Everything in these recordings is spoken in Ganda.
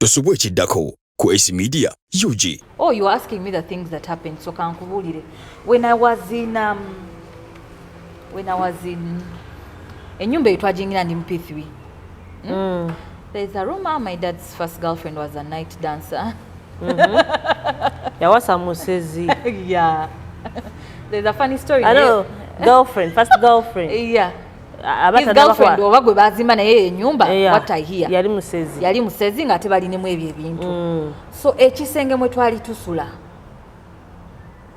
Tosubwe chiddako ku AC Media UG. Oh, you're asking me the things that happened. So kankubulire. When I was in enyumba itwajingira ndi MP3. There's a rumor my dad's first girlfriend was a night dancer. Yawasa musezi. Yeah. There's a funny story. I know. Girlfriend, first girlfriend. Yeah. His girlfriend obagwe bazimba naye enyumba what I hear. Yali musezi nga tebalinemu ebyo ebintu. So ekisenge mwe twali tusula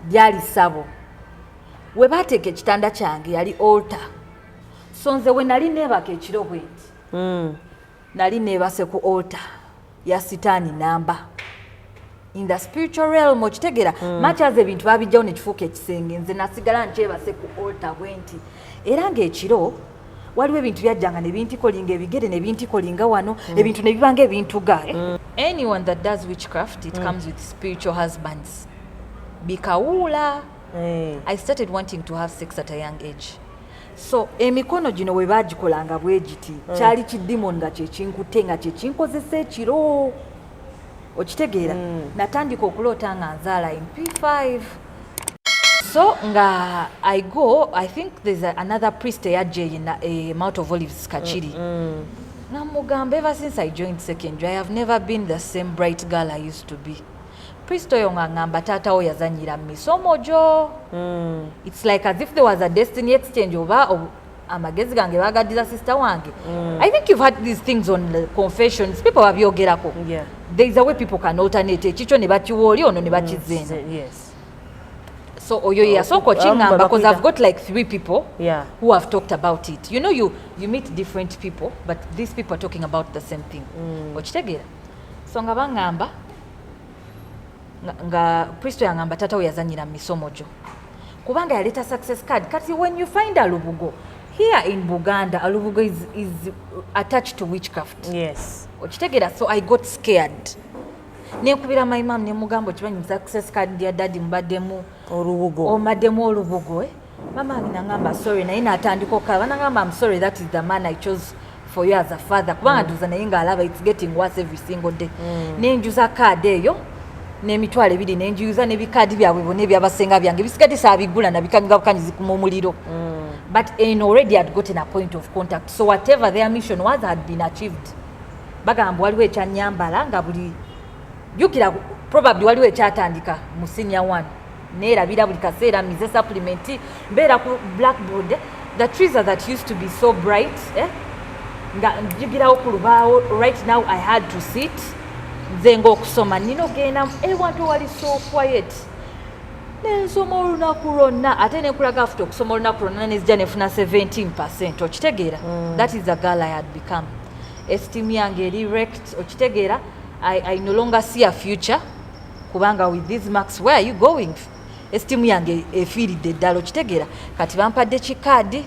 byali sabo. We bateeka ekitanda kyange yali altar. So nze we nali neebaka ekiro bwenti. Nali neebase ku altar ya Masitani namba. In the spiritual realm okitegera much as ebintu babijjawo ne kifuuka ekisenge nze nasigala nkyebase ku altar bwenti. Era ng'ekiro waliwo ebintu byajjanga ne bintikolinga ebigere ne bintikolinga wano ebintu ne bibanga ebintu ga. Anyone that does witchcraft, it comes with spiritual husbands. Bikawula. I started wanting to have sex at a young age. So emikono gino we bagikolanga bwegiti kyali kiddimon nga kyekinkute nga kyekinkozesa ekiro okitegeera natandika okuloota nga nzaala in P5. So nga I think there's another priest eyajje in Mount of Olives Kachiri. Namugamba ever since I joined secondary I have never been the same bright girl I used to be. Priest oyo ngamba tata oyo yazanyira misomo jo. It's like as if there was a destiny exchange over amagezi gange bagaddiza sister wange. I think you've had these things on the confessions. People babyogerako. Yeah. There is a way people can alternate. Chicho ne bakiwoli ono ne bakizena. Yes. So oyo yasoko chingamba because I've got like 3 people who have talked about it. You know you meet different people but these people are talking about the same thing. Okitegera. So ngabangamba nga Kristo yangamba tata oyazanyira misomo jo. Kubanga yaleta success card. Kati when you find a lubugo here in Buganda, a lubugo is attached to witchcraft. Yes. Okitegera, so I got scared. Nekubira my mom ne mugambo kibanyi success card ya daddy mbaddemu olubugo. Omaddemu olubugo Mama ngamba sorry na ina atandiko kaba ngamba I'm sorry that is the man I chose for you as a father. Kubanga duza na inga alaba it's getting worse every single day. Nenjuza card eyo n'emitwalo ebiri nenjuza n'ebikadi byabwe bone byabasenga byange bisigati saabigula na bikanyuga bukanyizi ku muliro. But already had gotten a point of contact. So whatever their mission was had been achieved. Bagamba waliwo ekyanyambala nga buli jukira probably waliwo ekyatandika mu senior 1 neerabira buli kaseera mize supplement mbeera ku blackboard the trees that used to be so bright nga njigirawo ku lubaawo. Right now I had to sit nze ng'okusoma nino genda ewantu wali so quiet nensoma olunaku lwonna ate nekulaga afuta okusoma olunaku lwonna nezijja nefuna 17%. Okitegeera that is the girl I had become. Esteem yange eri wrecked. Okitegeera I no longer see a future kubanga with these marks where are you going. Esteem yange efiiridde ddala. Okitegeera kati bampadde kikaadi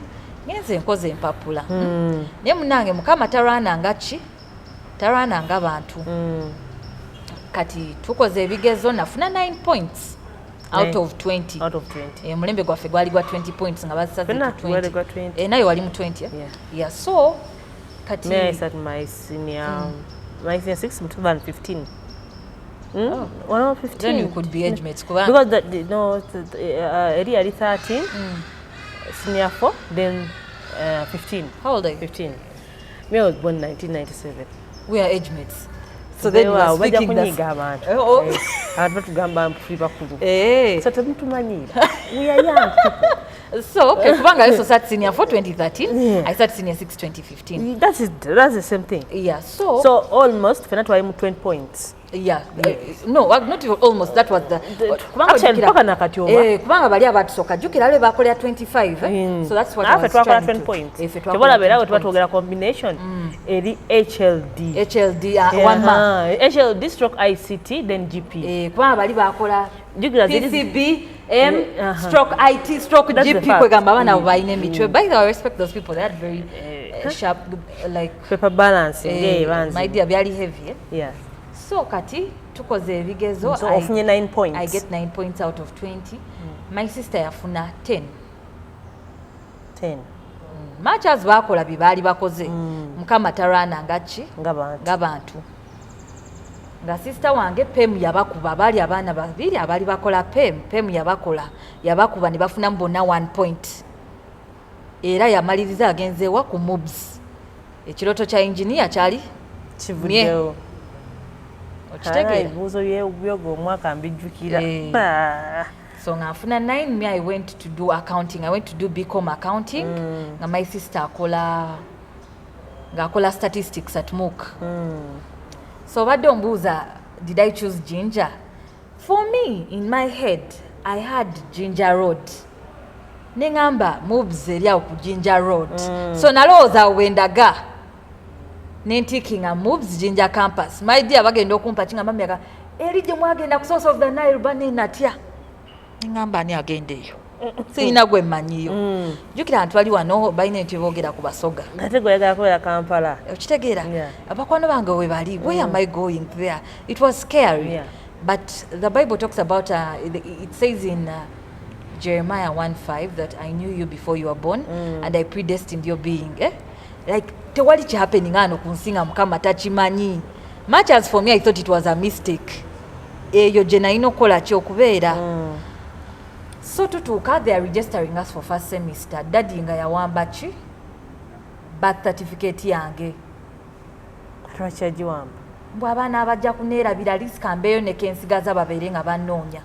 ngenze nkoze empapula naye munange mukama talwananga ki talwananga bantu. Kati tukoze ebigezo nafuna 9 points out of 20. Out of 20. Mulembe gwaffe gwali gwa 20 points nga basaze 20. Nayo wali mu 20. Yeah. So kati I started my senior 6 in 2015. 15. Then you could be age mates. Because early 13, senior 4, then 15. How old are you? 15. Me, I was born 1997. We are age mates. So then you are speaking that. We are young people. So, kubanga I started senior 4 2013, I started senior 6 2015. That's the same thing. Yeah, so almost Fenatu I 20 points. Yeah. No, not even almost. That was the actually kubanga bali abatusoka jukira lwe bakolera 25. So that's what I was trying to 20 points. Tebola bera twatogera combination eri HLD one man HLD stroke ICT then GP. Kubanga bali bakola PCB stroke IT stroke GP kwegamba bana bayine mitwe. By the way, I respect those people. They had very sharp like paper balance. My dear, very heavy. Yeah. So kati tukoze ebigezo. So ofunye 9 points. I get 9 points out of 20. My sister yafuna 10. Much as bakola bibali bakoze mukama tarana ngachi ngabantu. nga sister wange pem yabakuba bali abaana babiri abali bakola pem yabakuba ne bafuna mbona 1 point era yamaliriza agenzeewa ku mobs ekiroto kya engineer kyali kivuddewo okitegeera ebibuuzo byogo omwaka mbijjukira so ngafuna 9 me I went to do accounting. I went to do BCom accounting. Nga my sister akola statistics at MOOC. So badde ombuuza, did I choose Ginger? For me, in my head, I had Ginger Road. Nengamba moves eri awo ku Ginger Road. So nalowooza wendaga. Nentikinga moves Ginger campus. My dear bagenda okumpa kingamba myaka eri gye mwagenda ku source of the Nile bane natya. Ngamba ani agendeyo sirina gwe mmanyiyo jukira ntwali wano balina nti boogera ku basoga ate gweyagala kubera Kampala okitegeera abakwano bange we bali where am I going there? It was scary but the Bible talks about it says in Jeremiah 1:5 that I knew you before you were born and I predestined your being like tewali ki happening ano kunsinga mukama takimanyi much as for me I thought it was a mistake eyo gye nalina okukola ki okubeera so tutuuka they are registering us for first semester daddy nga yawamba ki birth certificate yange lwaki yagiwamba bw'abaana abajja kuneerabira lisika mbeeyo ne kensigaza babeere nga bannoonya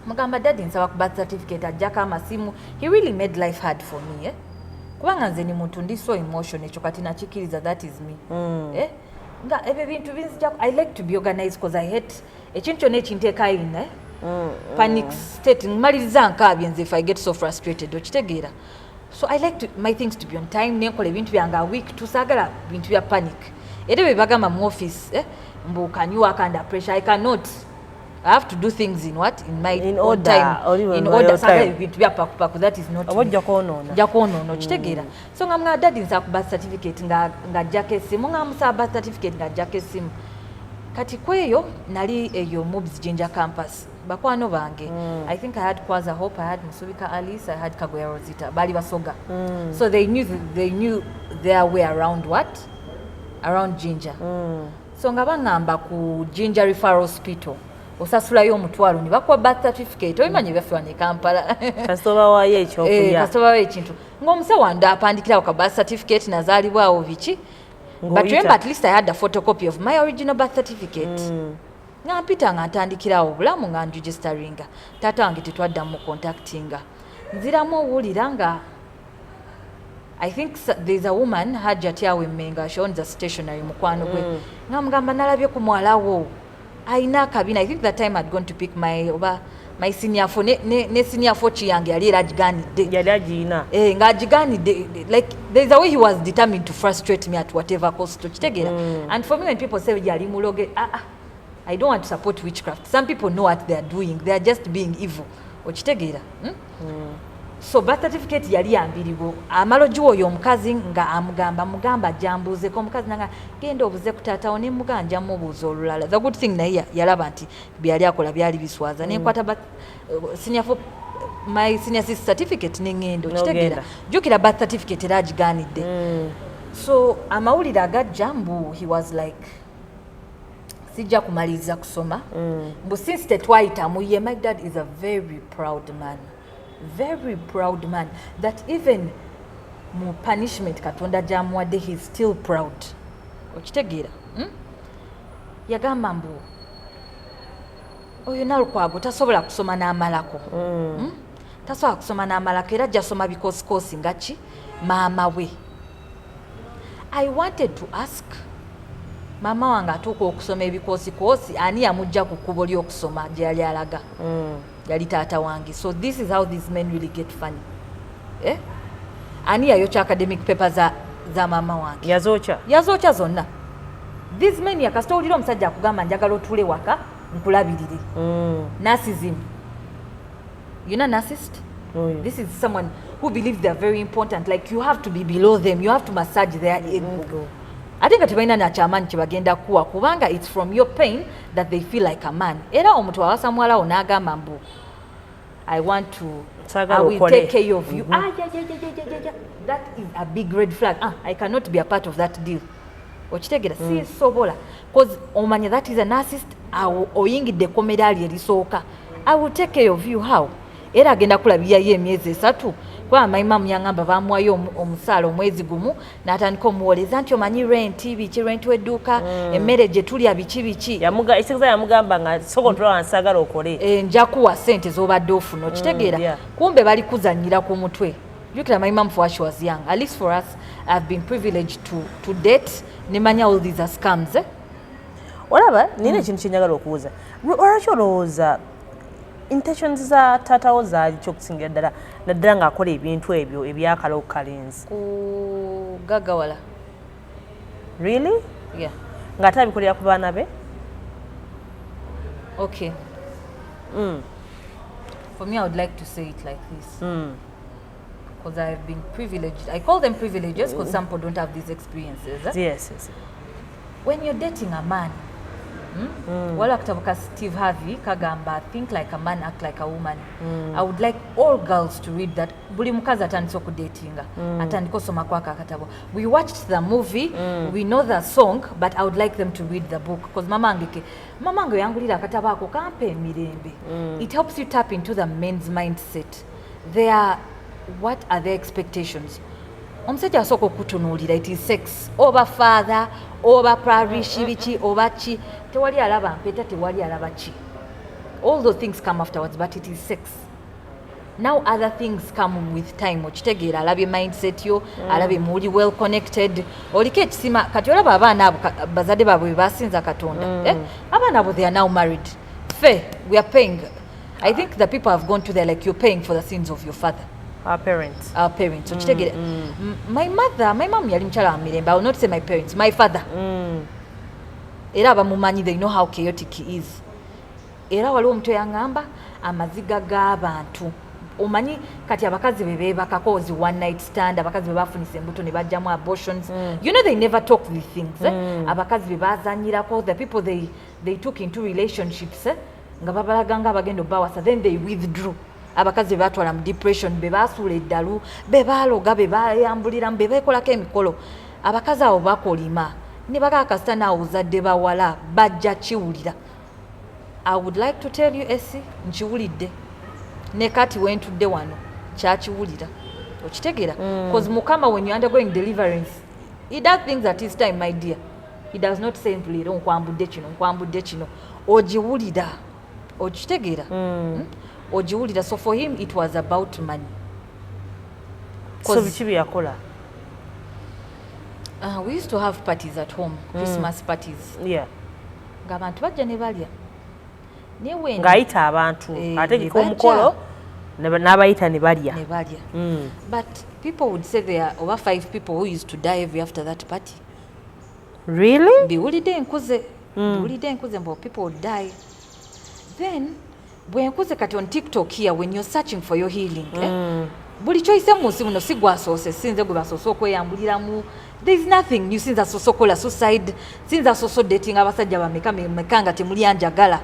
mugamba daddy nsaba ku birth certificate ajjako amasimu he really made life hard for me kubanga nze ni muntu ndi so emotion ekyo kati nakikiriza that is me nga ebyo bintu binzijako I like to be organized because I hate ekintu kyonna ekinteeka in panic state maliriza nkaabye nze if I get so frustrated okitegeera so I like my things to be on time nenkola ebintu byange a week tusaagala bintu bya panic era bwe bagamba mu office mbu can you work under pressure I cannot I have to do things in my own time in order saagala ebintu bya pakupaku that is not ojja kwonoona okitegeera so nga mga daddy nsa ku birth certificate nga ajjako essimu nga musaba birth certificate nga ajjako essimu kati kweyo nali eyo mobs Ginger campus bakwano bange I think I had Kwaza Hope, I had Musubika Alice, I had Kagoya Rosita bali basoga so they knew their way around around Ginger so nga bangamba ku Ginger Referral Hospital osasulayo omutwalo ne bakuwa birth certificate oyimanyi byaffe ne Kampala kasitoba wayo ekyokulya kasitoba wayo ekintu ng'omusawo andapandikirawo ka birth certificate nazaalibwawo biki but remember at least I had a photocopy of my original birth certificate nga mpita nga ntandikirawo obulamu nga nregisteringa taata wange tetwaddamu contactinga nziramu owulira nga I think there's a woman Hajjat yawe Menga she owns a stationery mukwano gwe nga mugamba nalabye ku mwalawo aina akabina I think that time I'd gone to pick my senior for ne senior for chiyange yali era agiganidde yali agiina nga agiganidde like there's a way he was determined to frustrate me at whatever cost okitegeera and for me when people say yali muloge I don't want to support witchcraft. Some people know what they are doing. They are just being evil. Okitegeera. So birth certificate yali yambiriwo. Amaloji oyo omukazi nga amugamba jambuze ko omukazi nanga genda obuze ku taata one muganja mubuzo olulala. The good thing naye yalaba nti byali akola byali biswaza. Nenkwata my senior certificate nengendo. Okitegeera. Jukira birth certificate era agiganidde. So amawulire agajja mbu he was like sijja kumaliriza kusoma mbu since tetwayitamu ye my dad is a very proud man that even mu punishment katonda gyamuwadde he is still proud okitegeera yagamba mbu oyo Nalukwago tasobola kusoma n'amalako tasobola kusoma n'amalako era jasoma bikosikoosi nga ki maama we I wanted to ask mama wange atuuka okusoma ebikosikoosi ani yamujja ku kkubo ly'okusoma gye yali alaga yali taata wange so this is how these men really get funny ani yayokya academic paper za mama wange yazokya zonna these men yakasita owulira omusajja akugamba njagala otuule waka nkulabirire narcissism you know narcissist this is someone who believes they are very important like you have to be below them you have to massage their ego ate nga tebalina nakyamaanyi kyebagenda kuwa kubanga it's from your pain that they feel like a man era omuntu awasa muwalawo n'agamba mbu I will take care of you that is a big red flag I cannot be a part of that deal okitegera sisobola cause omanya that is a narcissist oyingidde komedali erisooka I will take care of you how era agenda kulabirayo emyezi 3 kwa mayimamu yangamba bamuwayo omusaala omwezi gumu n'atandika omuwoleza nti omanyi rent biki rent wedduuka emmere gye tulya biki yamugamba nga sokotola nsagala okole nja kuwa ssente z'obadde ofuna okitegeera kumbe bali kuzannyira ku mutwe jukira mayimamu for she was young at least for us I've been privileged to date nemanya all these are scams olaba nina ekintu kyenjagala okubuuza olwaki olowooza intentions za taatawo zaali kyokusingira ddala naddala ng'akola ebintu ebyo ebyakala okukalenzi gagawala really yeah ng'ate abikolera ku baana be okay for me I would like to say it like this because I've been privileged. I call them privileges because some people don't have these experiences yes when you're dating a man wala kitabuka Steve Harvey kagamba think like a man act like a woman I would like all girls to read that buli mukazi atandika okudatinga atandika osoma kwaka akatabo we watched the movie we know the song but I would like them to read the book because mamange yangulira akatabo ako kampe emirembe it helps you tap into the men's mindset what are their expectations omusajja asooka okutunuulira it is sex oba father oba parish biki oba ki tewali alaba mpeta tewali alaba ki all those things come afterwards but it is sex now other things come with time okitegeera alabye mindset yo alabye muli well connected oliko ekisima kati olaba abaana abo bazadde baabwe basinza katonda abaana abo they are now married we are paying I think the people have gone to there like you're paying for the sins of your father our parents okitegere my mom yali mukyala wa mirembe I will not say my parents my father era abamumanyi they know how chaotic he is era waliwo omuntu yangamba amaziga g'abantu omanyi kati abakazi bebebakako ozi one night stand abakazi bebafunisa embuto ne bajjamu abortions you know they never talk these things abakazi bebazanyirako the people they took into relationships nga babalaganga abagenda obbawasa then they withdrew abakazi bebatwala mu depression bebasuula eddalu bebaloga bebayambuliramu bebekolako emikolo abakazi abo bakolima ne bakakasita naawe ozadde bawala bajja kiwulira I would like to tell you Essie nkiwulidde ne kati wentudde wano kyakiwulira okitegeera because mukama when you undergoing deliverance he does things at his time my dear he does not simply nkwambudde kino ogiwulira okitegeera ojiwulira so for him it was about money so biki byakola we used to have parties at home Christmas parties ng'abantu bajja ne balya ng'ayita abantu ategeka omukolo n'abayita ne balya but people would say there are over 5 people who used to die every after that party really biwulidde enkuze mbo people would die then bwenkuze kati on TikTok here when you're searching for your healing buli choise munsi muno sigwasoose sinze gwe basoose okweyambuliramu there is nothing new since asoose okola suicide since asoose dating abasajja bameka nga temuli anjagala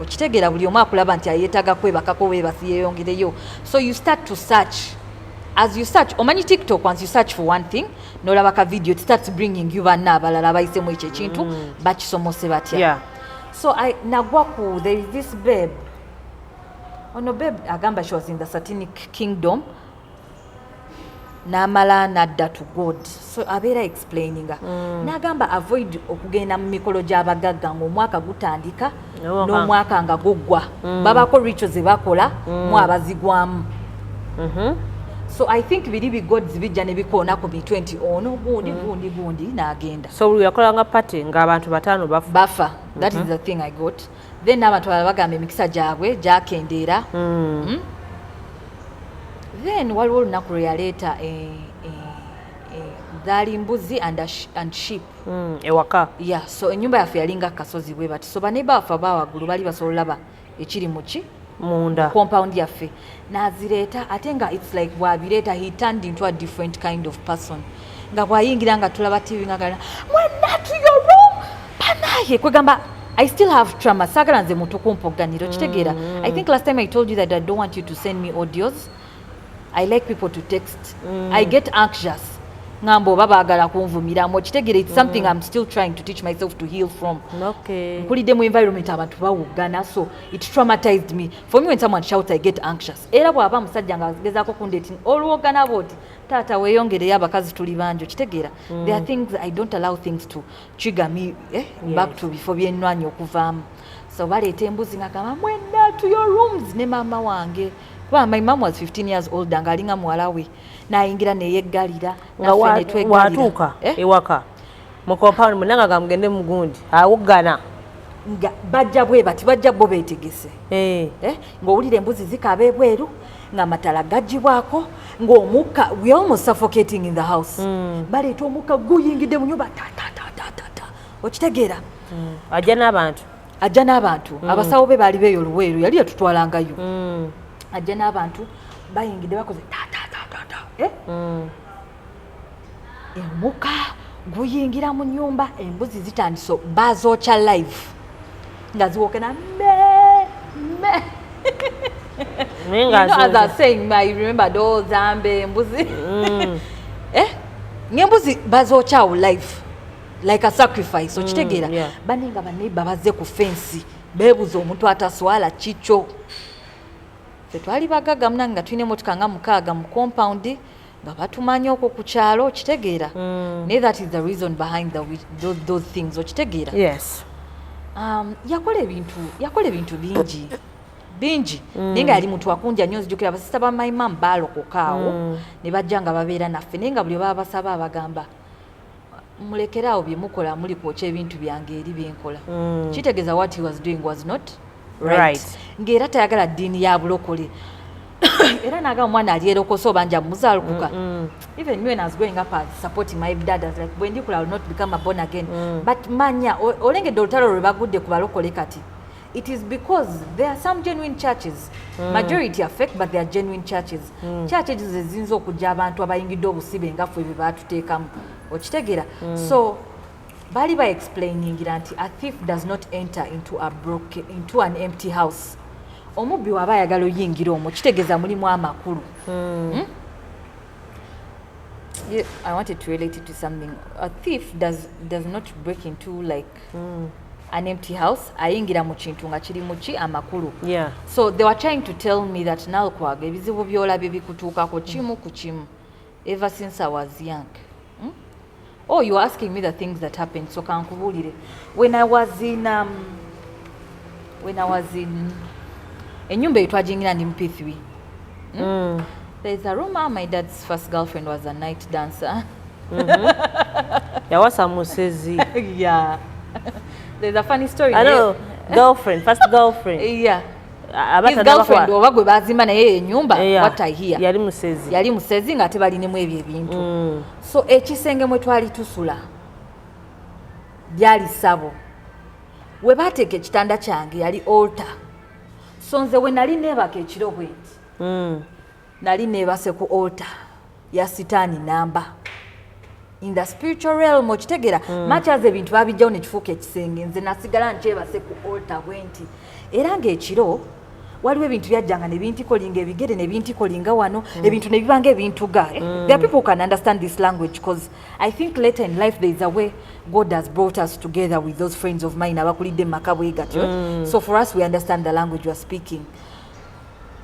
okitegeera buli omu akulaba nti ayeetaga kwebakako weebasi yeeyongereyo so you start to search as you search omanyi TikTok once you search for one thing n'olaba ka video it starts bringing you banna abalala abayisemu ekyo ekintu bakisomose batya so nagwa ku there is this babe ono babe agamba she was in the satanic kingdom n'amala nadda to God so abeera explaining n'agamba avoid okugenda mu mikolo gy'abagagga ng'omwaka gutandika n'omwaka nga guggwa babako rituals ze bakola mu abazigwamu so I think biri bigods bijja ne bikoona ku bi20 ono gundi n'agenda so buli yakolanga party ng'abantu 5 bafa that is the thing I got then abantu bagamba emikisa gyabwe gyakendeera then waliwo olunaku lwe yaleeta zaali mbuzi and sheep ewaka so ennyumba yaffe yalinga kasozi bwe bati so baneiba waffe abawaggulu bali basobola olaba ekiri muki munda compound yaffe n'azireeta ate nga it's like bwabireeta he turned into a different kind of person nga bwayingira nga tulaba tv nga gala mwenna to your room panaye kwegamba I still have trauma sagala nze mutu kumpoganiro kitegeera I think last time I told you that I don't want you to send me audios I like people to text I get anxious ngambo babaagala kunvumiramu okitegere it's something I'm still trying to teach myself to heal from. Okay. Nkulidde mu environment abantu bawugana so it traumatized me. For me when someone shouts I get anxious. Era bw'aba musajja nga agezaako kundating olwogana bwoti taata weeyongereyo abakazi tuli banjo kitegeera. There are things I don't allow things to trigger me back to before byennwanyi okuvaamu. So baleeta embuzi nga kama mwenna to your rooms ne maama wange. Kuba my mom was 15 years old ng'alinga muwala we n'ayingira neyeggalira naffe ne tweggalira. Watuuka ewaka mu compound munanga gamugende mugundi awoggana nga bajja bwe bati bajja bo beetegese ng'owulira embuzi zikaaba ebweru ng'amatala gaggibwako ng'omukka we almost suffocating in the house baleeta omukka guyingidde mu nyumba tatatata okitegeera ajja n'abantu abasawo be baali beeyo oluweero yali yatutwalangayo ajja n'abantu bayingidde bakoze omukka guyingira mu nyumba embuzi zitandise bazookya live nga ziwokena as I was saying I remember those zambe embuzi ng'embuzi bazookyawo live like a sacrifice okitegeera baninga baneiba bazze ku fensi beebuza omuntu ataswala kikyo ffe twali bagagga munange nga tulina emotoka nga 6 mu compound nga batumanya okwo ku kyalo okitegeera naye that is the reason behind those things okitegeera yakola ebintu bingi naye nga yali muntu wakunja nnyo nzijukira basista ba my mom baalokokaawo ne bajja nga babeera naffe naye nga buli baba basaba abagamba mulekeraawo bye mukola muli kwokya ebintu byange eri byenkola kitegeeza what he was doing was not right. Ng'era tayagala ddiini ya bulokole era naga omwana alyerokosa oba nja muzaalukuka even me when I was growing up as supporting my dad as like when I will not become a born again but manya olengedde olutalo lwe bagudde ku balokole kati it is because there are some genuine churches majority are fake but there are genuine churches churches ezinza okujja abantu abayingidde obusibe nga ffe bye baatuteekamu okitegeera so bali ba explaining nti a thief does not enter into an empty house omubbi waba ayagala oyingira omwo kitegeeza mulimu amakulu I wanted to relate it to something. A thief does not break into like an empty house ayingira mu kintu nga kiri muki amakulu so they were trying to tell me that nalkwaga ebizibu byolabye bikutuukako kimu ku kimu ever since I was young. Oh, you are asking me the things that happened. So kankubulire. When I was in enyumba etwajingira ndi MP3. There's a rumor my dad's first girlfriend was a night dancer. Yawasa musezi. Yeah. There's a funny story. I know. Girlfriend, first girlfriend. Yeah. His girlfriend oba gwe bazimba naye enyumba what I hear yali musezi nga tebalinemu ebyo ebintu so ekisenge mwe twali tusula byali sabo we bateeka ekitanda kyange yali altar so nze we nali neebaka ekiro bweti nali neebase ku altar ya sitaani namba in the spiritual realm okitegeera much as ebintu babijjawo ne kifuuka ekisenge nze nasigala nkyebase ku altar bwenti era ng'ekiro waliwo ebintu byajjanga ne bintikolinga ebigere ne bintikolinga wano ebintu ne bibanga ebintuga there are people who can understand this language because I think later in life there is a way God has brought us together with those friends of mine abakulidde mu maka bwegatyo so for us we understand the language you are speaking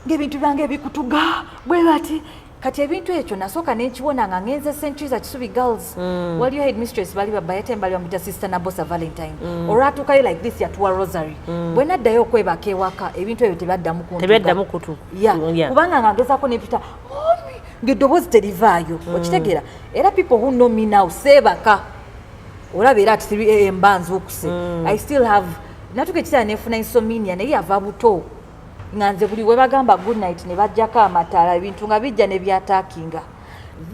ng'ebintu byange ebikutuga bwe bati kati ebintu ekyo nasooka n'ekiwona nga ngenze St. Teresa Kisubi Girls waliyo head mistress bali babayate mbali bamuyita sister Nabosa Valentine olwatuukayo like this yatuwa Rosary bwe naddayo okwebaka ewaka ebintu ebyo tebaddamu kutu kubanga nga ngezaako nepita ng'eddoboozi terivaayo okitegeera era people who know me now seebaka olaba era ati 3 am banzuukuse I still have natuka ekiseera neefuna insomnia naye yava buto nga nze buli we bagamba good night ne bajjako amataala ebintu nga bijja ne byataakinga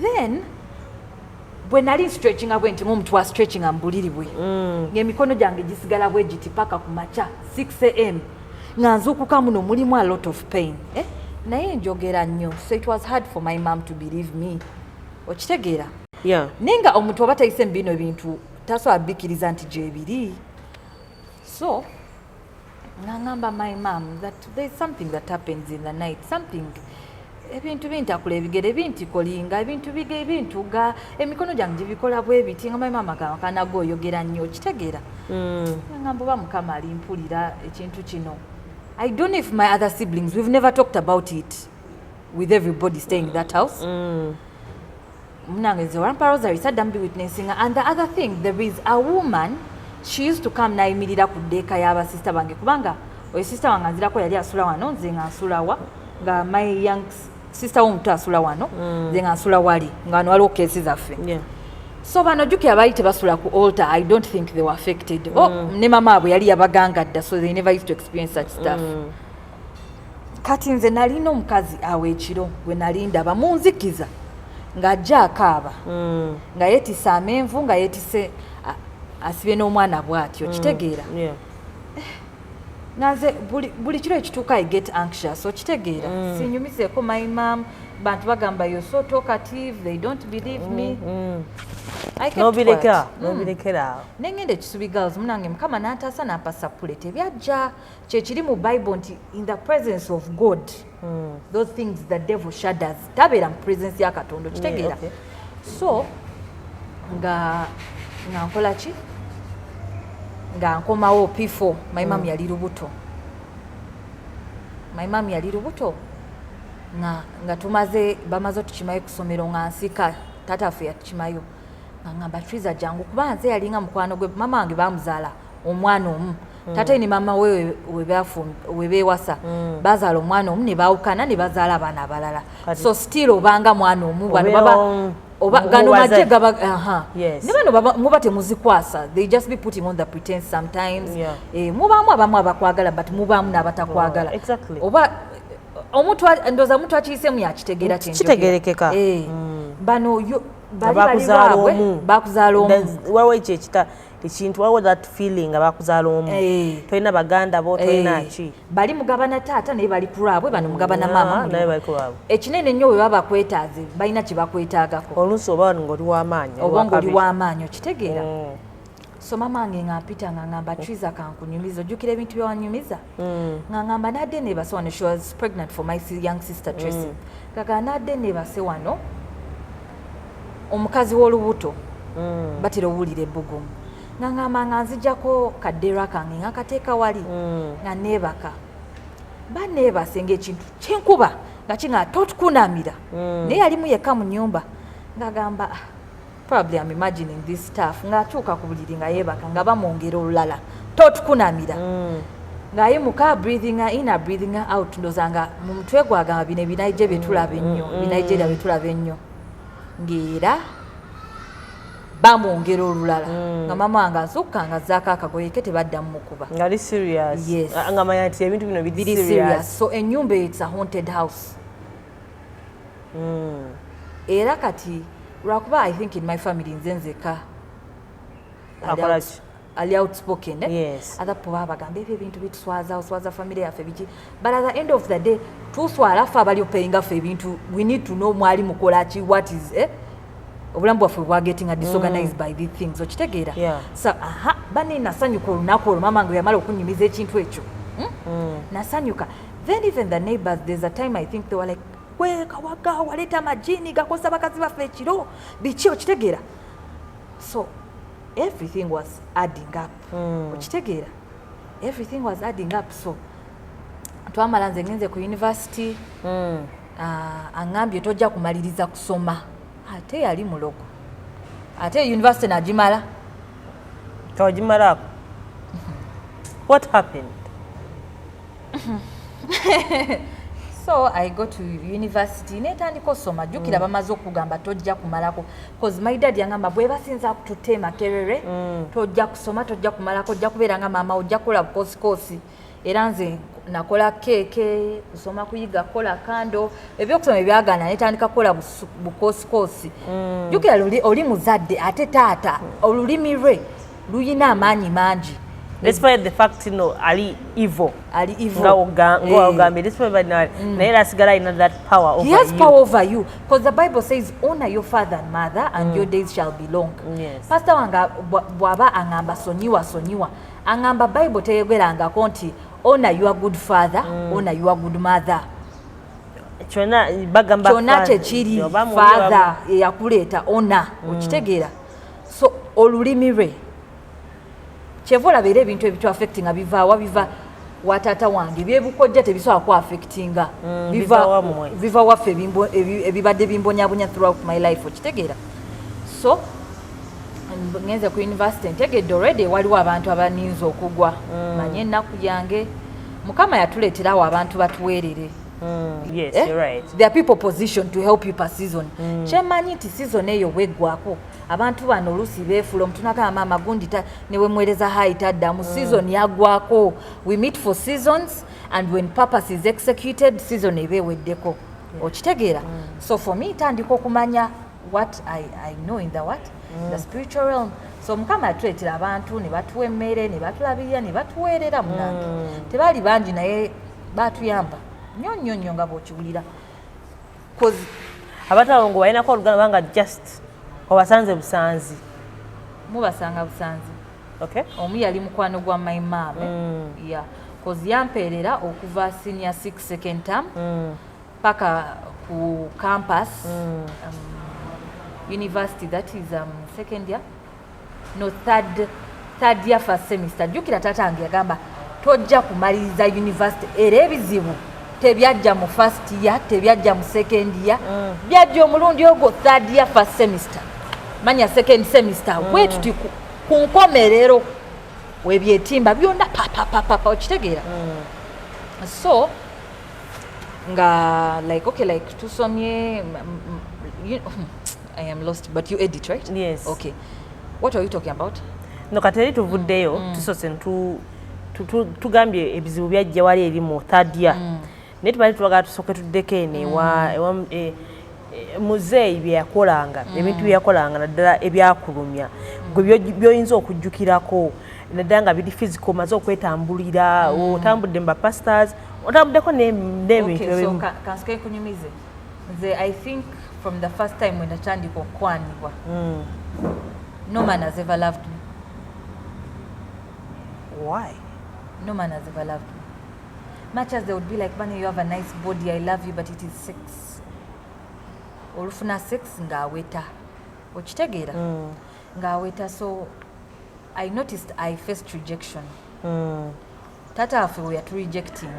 then bwe nali stretchinga bwe nti omuntu wa stretchinga mu buliri bwe ng'emikono gyange gisigala bwe giti paka ku makya 6 am nga nzuukuka muno mulimu a lot of pain naye njogera nnyo so it was hard for my mom to believe me okitegeera naye nga omuntu oba tayise mu bino ebintu tasobola bikkiriza nti gyebiri so ngamba my mom that there's something that happens in the night something ebintu bintakula ebigere bintikolinga ebintu bige ebintuga emikono gyange gibikola bwe biti nga mama kanago oyogera nnyo kitegeera ngamba oba mukama alimpulira ekintu kino. I don't know if my other siblings, we've never talked about it with everybody staying in that house. Munange Zorampa Rosary said I'm be witnessing, and the other thing, there is a woman, she used to come naimirira ku deka yaba sister bange kubanga oyo sister wange anzirako yali asula wano nze nga nsulawa nga my young sister omuto asula wano nze nga nsula wali nga wano waliwo cases zaffe. So bano jukira baali tebasula ku altar. I don't think they were affected. Ne mama abwe yali yabagangadda, so they never used to experience such stuff. Kati nze nalina omukazi awe ekiro gwe nali ndaba munzikiza ng'ajja akaaba nga yeetisse amenvu nga yeetisse asibye n'omwana bw'atyo kitegeera. Naze buli kiro ekituuka I get anxious okitegeera. Sinyumiseeko my mom, bantu bagamba you're so talkative, they don't believe me. Nobirekera nengende Kisubi girls munange mukama n'ataasa n'apasa pulete byajja kyekiri mu Bible nti in the presence of God those things the devil shudders tabeera mu presence ya Katonda kitegeera. So nga nkola ki nga nkomawo P4 my mom yali lubuto nga tumaze bamaze tukimayo kusomero nga nsika tataffe yatukimayo ngamba Triza jangu kuba nze yalinga mukwano gwe mama wange bamuzaala omwana omu tate ni mama we bewasa bazaala omwana omu ne baawukana ne bazaala abaana abalala. So still obanga mwana omu bano baba oba gano majje gaba ne bano muba temuzikwasa, they just be putting on the pretense sometimes. Mubaamu abamu abakwagala but mubaamu n'abatakwagala. Oba omuntu ndoza muntu akiyisemu yakitegeera kitegerekeka. Bano bakuzaala omu wawo ekyo ekintu wawo that feeling abakuzaala omu tolina baganda bo tolina ki bali mugabana taata naye bali kulabwe bano mugabana mama ekinene nnyo bwe baba kwetaaze balina kye bakwetaagako oluusi oba ng'oli w'amaanyi oba ng'oli w'amaanyi okitegeera. So mama wange ng'ampita nga ngamba Triza kankunyumiza ojjukira ebintu byewanyumiza nga ngamba nadde neebase wano, she was pregnant for my young sister Tracy kaga nadde neebase wano omukazi w'olubuto batera owulira ebbugumu nga ngamba nga nzijjako kaddera kange nga kateeka wali nga neebaka baneebase ng'ekintu kyenkuba nga kinga totukunamira naye yalimu yekka mu nnyumba nga gamba probably I'm imagining this stuff nga atuuka ku buliri nga yeebaka nga bamwongera olulala totukunamira ng'ayimuka breathing in breathing out ndoza nga mu mutwe gwagamba bino ebinaije byetulaba ennyo ebinaijera byetulaba ennyo ng'era bamwongera olulala nga mama wange asukka nga azzaako akagoye ke tebaddamu mukuba ngali serious. Nga manya nti ebintu bino biri serious. So ennyumba it's a haunted house. Era kati lwakuba I think in my family nze nzeka ali outspoken. Other people bagamba ebyo ebintu bituswaza family yaffe biki, but at the end of the day tuswala ffe abali opeyinga ffe ebintu, we need to know mwali mukola ki, what is obulamu bwaffe bwa getting disorganized by these things okitegeera. So bani nasanyuka olunaku olwo mama nga yamala okunyumiza ekintu ekyo nasanyuka. Then even the neighbors, there's a time I think they were like we kawaga waleta majini gakosa bakazi baffe ekiro biki okitegeera. So everything was adding up okitegeera, everything was adding up. So twamala nze ngenze ku university angambye tojja kumaliriza kusoma, ate yali mulogo, ate university najimala tojimalako. What happened? So I go to university netandika osoma jukira bamaze okugamba tojja kumalako because my dad yangamba bwe basinza kututema kerere tojja kusoma tojja kumalako ojja kubeera nga mama ojja kukola bukosikoosi. Era nze nakola keke kusoma kuyiga kola kando ebyokusoma ebyagana netandika kukola bukosikoosi. Jukira oli muzadde ate taata olulimi lwe luyina amaanyi mangi. Despite the fact ali evil. Despite that power over you. He has power over you because the Bible says honor your father and mother and your days shall be long. Pastor wanga bwaba angamba sonyiwa angamba Bible teyogerangako nti honor your good father, honor your good mother. kyonna kyekiri father eyakuleeta ona okitegeera so olulimi lwe kyeva olabeera ebintu ebitu affectinga biva watata wange byebukojja tebisobola ku affectinga biva waffe ebibadde bimbonyabonya throughout my life okitegeera so ngenze ku university ntegedde already waliwo abantu abaninza okugwa manye ennaku yange mukama yatuleeterawo abantu batuweerere Yes, you're right. There are people positioned to help you per season. Chemanyi nti season eyo weggwako abantu bano olusi beefulo mtunaka mama gundi newe mweleza hai tadda mu season yagwako. We meet for seasons and when purpose is executed season ebeweddeko. Okitegeera. So for me tandiko kumanya what I know in the what? The spiritual realm. So mukama yatuleetera abantu ne batuwa emmere ne batulabirira ne batuweerera munange. Tebali bangi naye batuyamba. Nyonyo nga bw'okiwulira abatabo ngo balinako oluganda banga just obasanze busanzi mubasanga busanzi okay omu yali mukwano gwa my mom yeah cause yampeerera okuva senior 6 second term paka ku campus university that is second year no third year first semester jukira tatange yagamba tojja kumaliriza university era ebizibu tebyajja mu first year tebyajja mu second year byajja omulundi ogwo third year first semester manya second semester wetuti ku nkomerero webyetimba byonna papa okitegeera so nga like okay like tusomye I am lost but you edit right yes okay what are you talking about no kateri tuvuddeyo tusose tugambye ebizibu byajja wali eri mu third year naye tubali tulaga tusooke tuddeko eno muzeeyi byeyakolanga ebintu byeyakolanga naddala ebyakulumya gwe byoyinza okujjukirako naddala nga biri physical maze okwetambulira otambudde mba pastors otambuddeko n'ebintu ebimu kansike kunyumize nze I think from the first time when natandika okwanibwa no man has ever loved me. Why? No man has ever loved me. Much as they would be like, "Bunny, you have a nice body, I love you, but it is sex." Olufuna sex ngaweta. Okitegeera? Ngaweta, so I noticed I faced rejection. Tata afe we are rejecting.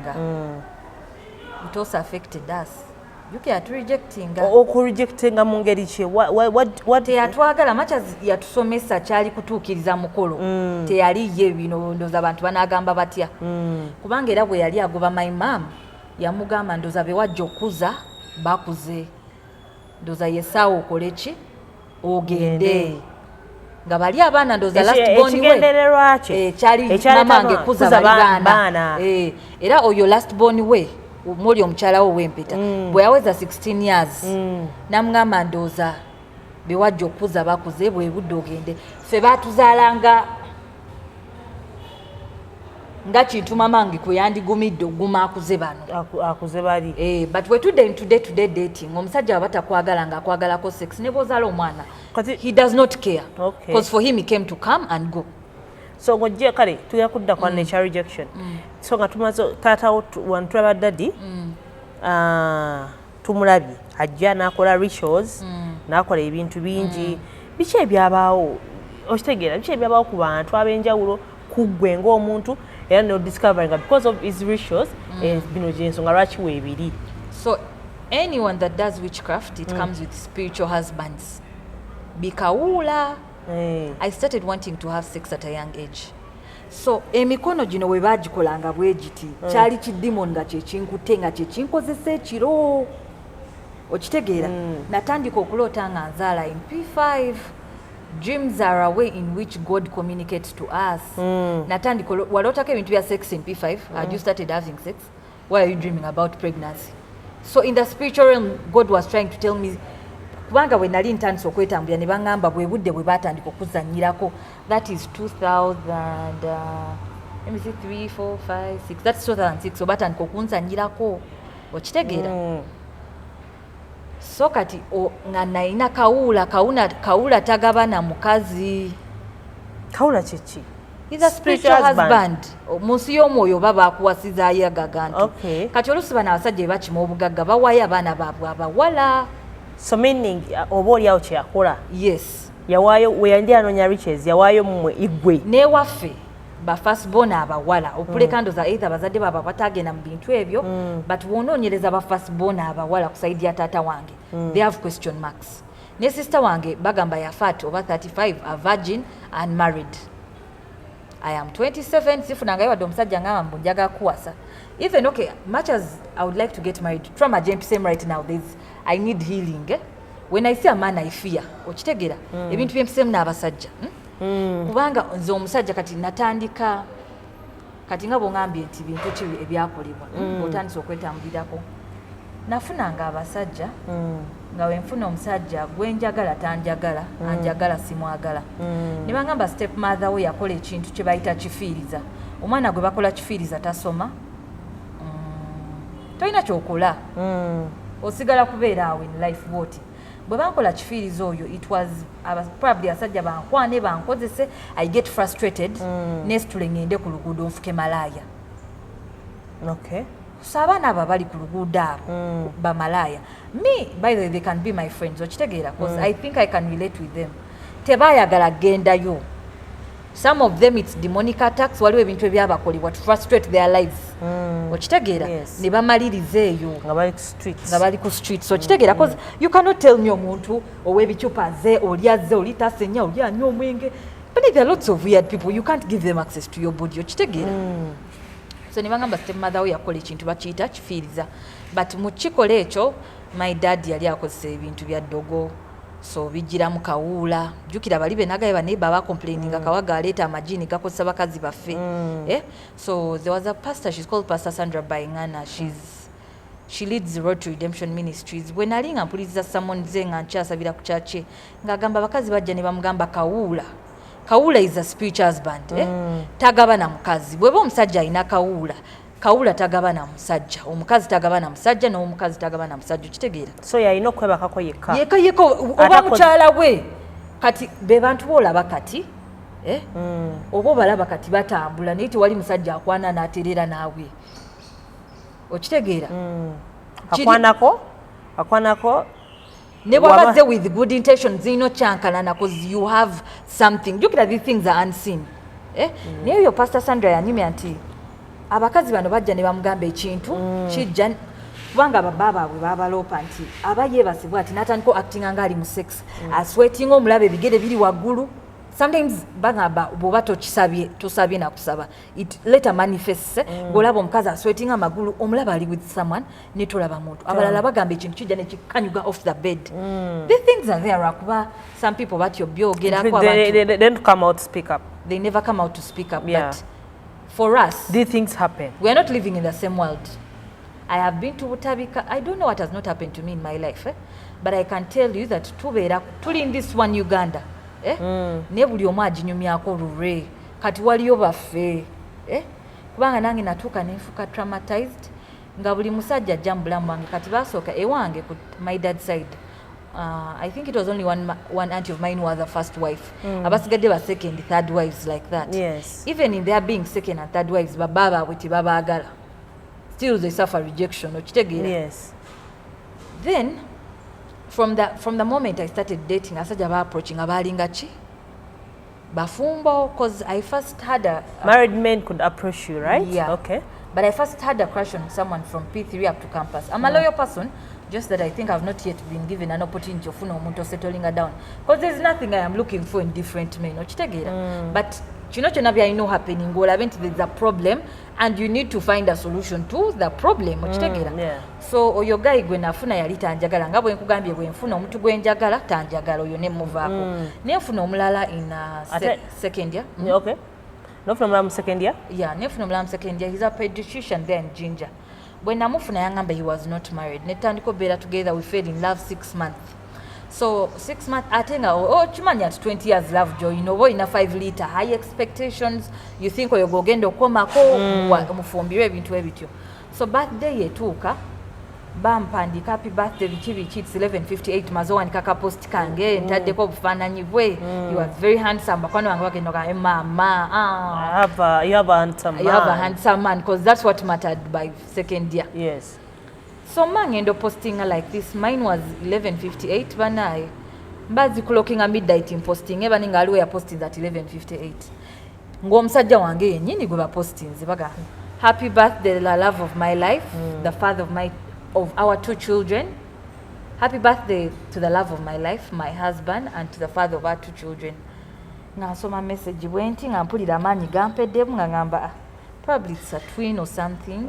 It also affected us. You can rejecting. Okurejecting mu ngeri ki? What? Teyatwagala much as yatusomesa kyali kutuukiriza mukolo. Teyali ye bino ndoza abantu banagamba batya. Kubanga era bwe yali agoba my mom yamugamba ndoza be wajja okuza bakuze. Ndoza yesawo okoleki ogende. Nga bali abaana ndoza last born we. Kyali mama nge kuza baana. Era oyo last born we. Muli omukyala wo wempeta bwe yaweza 16 years namugamba ndooza bewajja okuza bakuze bwe budde ogende ffe batuzaalanga nga kintu mamange kwe yandigumidde oguma akuze bano akuze bali but we tudde in today dating omusajja waba takwagala nga akwagalako sex ne bw'ozaala omwana he does not care because for him he came to come and go. So ngojje kale tuya kudda kwa nature rejection so nga tumaze taata wantu aba daddy tumulabye ajja nakola rituals nakola ebintu bingi biki ebyabaawo okitegeera biki ebyabaawo ku bantu ab'enjawulo kuggwe ng'omuntu era no discovering because of his rituals bino gyensonga lwaki weebiri. So anyone that does witchcraft it comes with spiritual husbands bikawula. I started wanting to have sex at a young age. So emikono gino we bagikolanga bwegiti kyali kidimon nga kyekinkutte nga kyekinkozesa ekiro okitegeera natandika okuloota nga nzaala in P5. Dreams are a way in which God communicates to us. Natandika walootako ebintu bya sex in P5. Had you started having sex? Why are you dreaming about pregnancy? So in the spiritual realm God was trying to tell me kubanga we nali ntandise okwetambulira ne bangamba bwe budde bwe batandika okuzannyirako. That is 2000 let me see 3 4 5 6 that's 2006 so batandika okunzannyirako okitegeera. So kati nga nalina kawula tagabana mukazi. Kawula kiki? He's a spiritual husband. Munsi y'omwoyo baba akuwasizaayo agaga nti kati oluusi bano abasajja bakima obugagga bawayo abaana baabwe abawala. So meaning oba oliawo kye yakola. Yes. Yawaayo we yandi anoonya riches yawaayo mmwe igwe. N'ewaffe ba firstborn abawala opulekando za either bazadde baba batagenda mu bintu ebyo but wonoonyereza ba firstborn abawala ku side ya taata wange they have question marks. Ne sister wange bagamba yafaat over 35 a virgin and married. I am 27 sifunanga wadde omusajja ngamba mbunjaga kuwasa. Even okay, much as I would like to get married, trauma jump same right now, I need healing. When I see a man I fear. Okitegera ebintu byempsemu n'abasajja. Kubanga nze omusajja kati natandika kati nga bongambye nti bintu ki ebyakolebwa otandise okwetambulirako. Nafunanga abasajja nga wenfuna omusajja gwenjagala tanjagala anjagala simwagala. Ne bangamba step mother we yakola ekintu kye bayita kifiiriza. Omwana gwe bakola kifiiriza tasoma. Toyina kyokola. Osigala kubeera awo in life bwoti. Bwe bankola kifiiriza oyo it was probably asajja bankwane bankozese I get frustrated nesitule ngende ku luguudo nfuke malaaya. Okay. So abaana abo bali ku luguudo abo bamalaya. Me by the way they can be my friends okitegeera because I think I can relate with them. Tebaayagala gendayo. Some of them it's demonic attacks waliwo ebintu ebyabakolebwa to frustrate their lives. Okitegeera ne bamaliriza eyo nga bali ku streets. Okitegeera because you cannot tell me omuntu ow'ebicupa ze olyaze olitasenya olyanywa omwenge. But there are lots of weird people you can't give them access to your body. Okitegeera. So nibangamba stepmother we yakola ekintu bakiyita kifiiriza but mu kikola ekyo my dad yali akozesa ebintu bya ddogo so bijira mu kawuula jjukira bali benagaye baneiba bacomplaininga kawaga aleeta amajini gakozesa bakazi baffe so there was a pastor, she's called Pastor Sandra Bayingana. She leads the Road to Redemption Ministries. When ali nga mpuliriza someone ze nga nkyasabira ku chache ng'agamba bakazi bajja ne bamugamba kawuula. Kawula is a spiritual husband. Tagaba na mukazi. Bweba omusajja alina kawula. Kawula tagaba na musajja. Omukazi tagaba na musajja n'omukazi tagaba na musajja. Kitegeera. So yalina okwebakako yekka. Yekka oba mukyala we. Kati be bantu boolaba kati. Oba obalaba kati batambula naye tewali musajja akwana n'aterera naawe. Okitegeera. Akwanako. Never was there with good intentions, chankalana because you have something. Look at these things are unseen. Naye yo Pastor Sandra yanime anti abakazi bano bajja ne bamugamba ekintu kijja kubanga baba baabwe babalopa nti abayebasibwa ati natandiko acting nga ali mu sex asweating omulabe bigere biri waggulu. Sometimes bagamba bwoba tosabye na kusaba it later manifests ng'olaba omukazi asweating amagulu omulaba ali with someone ne tolaba muntu abalala bagamba ekintu kijja ne kikanyuga off the bed. These things are there akuba some people batyo byogerako abantu they don't come out to speak up. They never come out to speak up. But for us these things happen. We are not living in the same world. I have been to Butabika. I don't know what has not happened to me in my life but I can tell you that tuli in this one Uganda ne buli omu aginyumyako lulwe kati waliyo baffe kubanga nange natuuka nenfuka traumatized nga buli musajja ajja mu bulamu wange kati basooka ewange ku my dad side I think it was only one auntie of mine who was a first wife abasigadde ba second third wives like that. Even in their being second and third wives baba baabwe tebabaagala still they suffer rejection okitegeera. Then from the moment I started dating, asajja ba approaching abalinga ki bafumbo because I first had a married men could approach you, right? Yeah. Okay. But I first had a crush on someone from P3 up to campus. I'm a loyal person, just that I think I've not yet been given an opportunity of Muto settling her down. Because there's nothing I am looking for in different men. But kyonna byalina happening ng'olaba nti there's a problem and you need to find a solution to the problem. So oyo guy gwe nafuna yali tanjagala nga bwe nkugambye bwe nfuna omuntu gwe njagala tanjagala oyo ne muvaako. Nefuna omulala in second year. Okay. Nofuna omulala mu second year? Yeah, nefuna omulala mu second year. He's a pediatrician there in Jinja. Bwe namufuna yangamba he was not married. Netandika obeera together, we fell in love 6 months. So 6 months atenga chimanya at 20 years love joy ina 5 liter high expectations you think oyogogenda okomako mufumbirwe ebintu ebityo. So birthday yetuuka bampandika happy birthday biki it's 11:58 mazowanika ka post kange ntaddeko obufaananyi bwe you are very handsome bakwano wange bagenda ga mama you have a handsome man. You have a handsome man because that's what mattered by second year. Yes. So mangendo posting like this. Mine was 11:58 banaye mbazi clocking a midnight in posting eba ninga aliwe ya posting at 11:58 ng'omusajja wange yennyini gwe baposting zibaga happy birthday the love of my life the father of our 2 children. Happy birthday to the love of my life, my husband, and to the father of our 2 children. Nasoma message bwenti nga mpulira amaanyi gampeddemu nga ngamba probably it's a twin or something.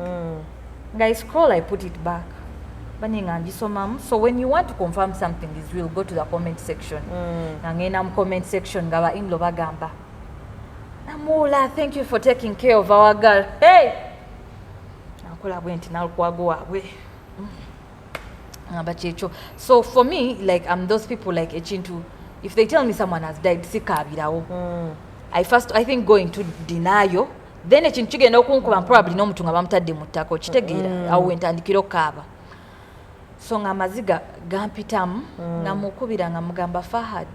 I scroll, I put it back. Bani nga ngisomamu. So when you want to confirm something is real, go to the comment section. Ngenda mu comment section nga ba in-law bagamba Namula, thank you for taking care of our girl. Hey! Nakola bwenti nalukwago waabwe. So for me, like I'm those people like Echintu, if they tell me someone has died, I think go into denial. Then Echintu chigenda okunkuba probably no mutu nga bamutadde mu ttaka okitegeera awo entandikira okkaaba. So nga maziga gampitamu nga mukubira nga mugamba Fahad.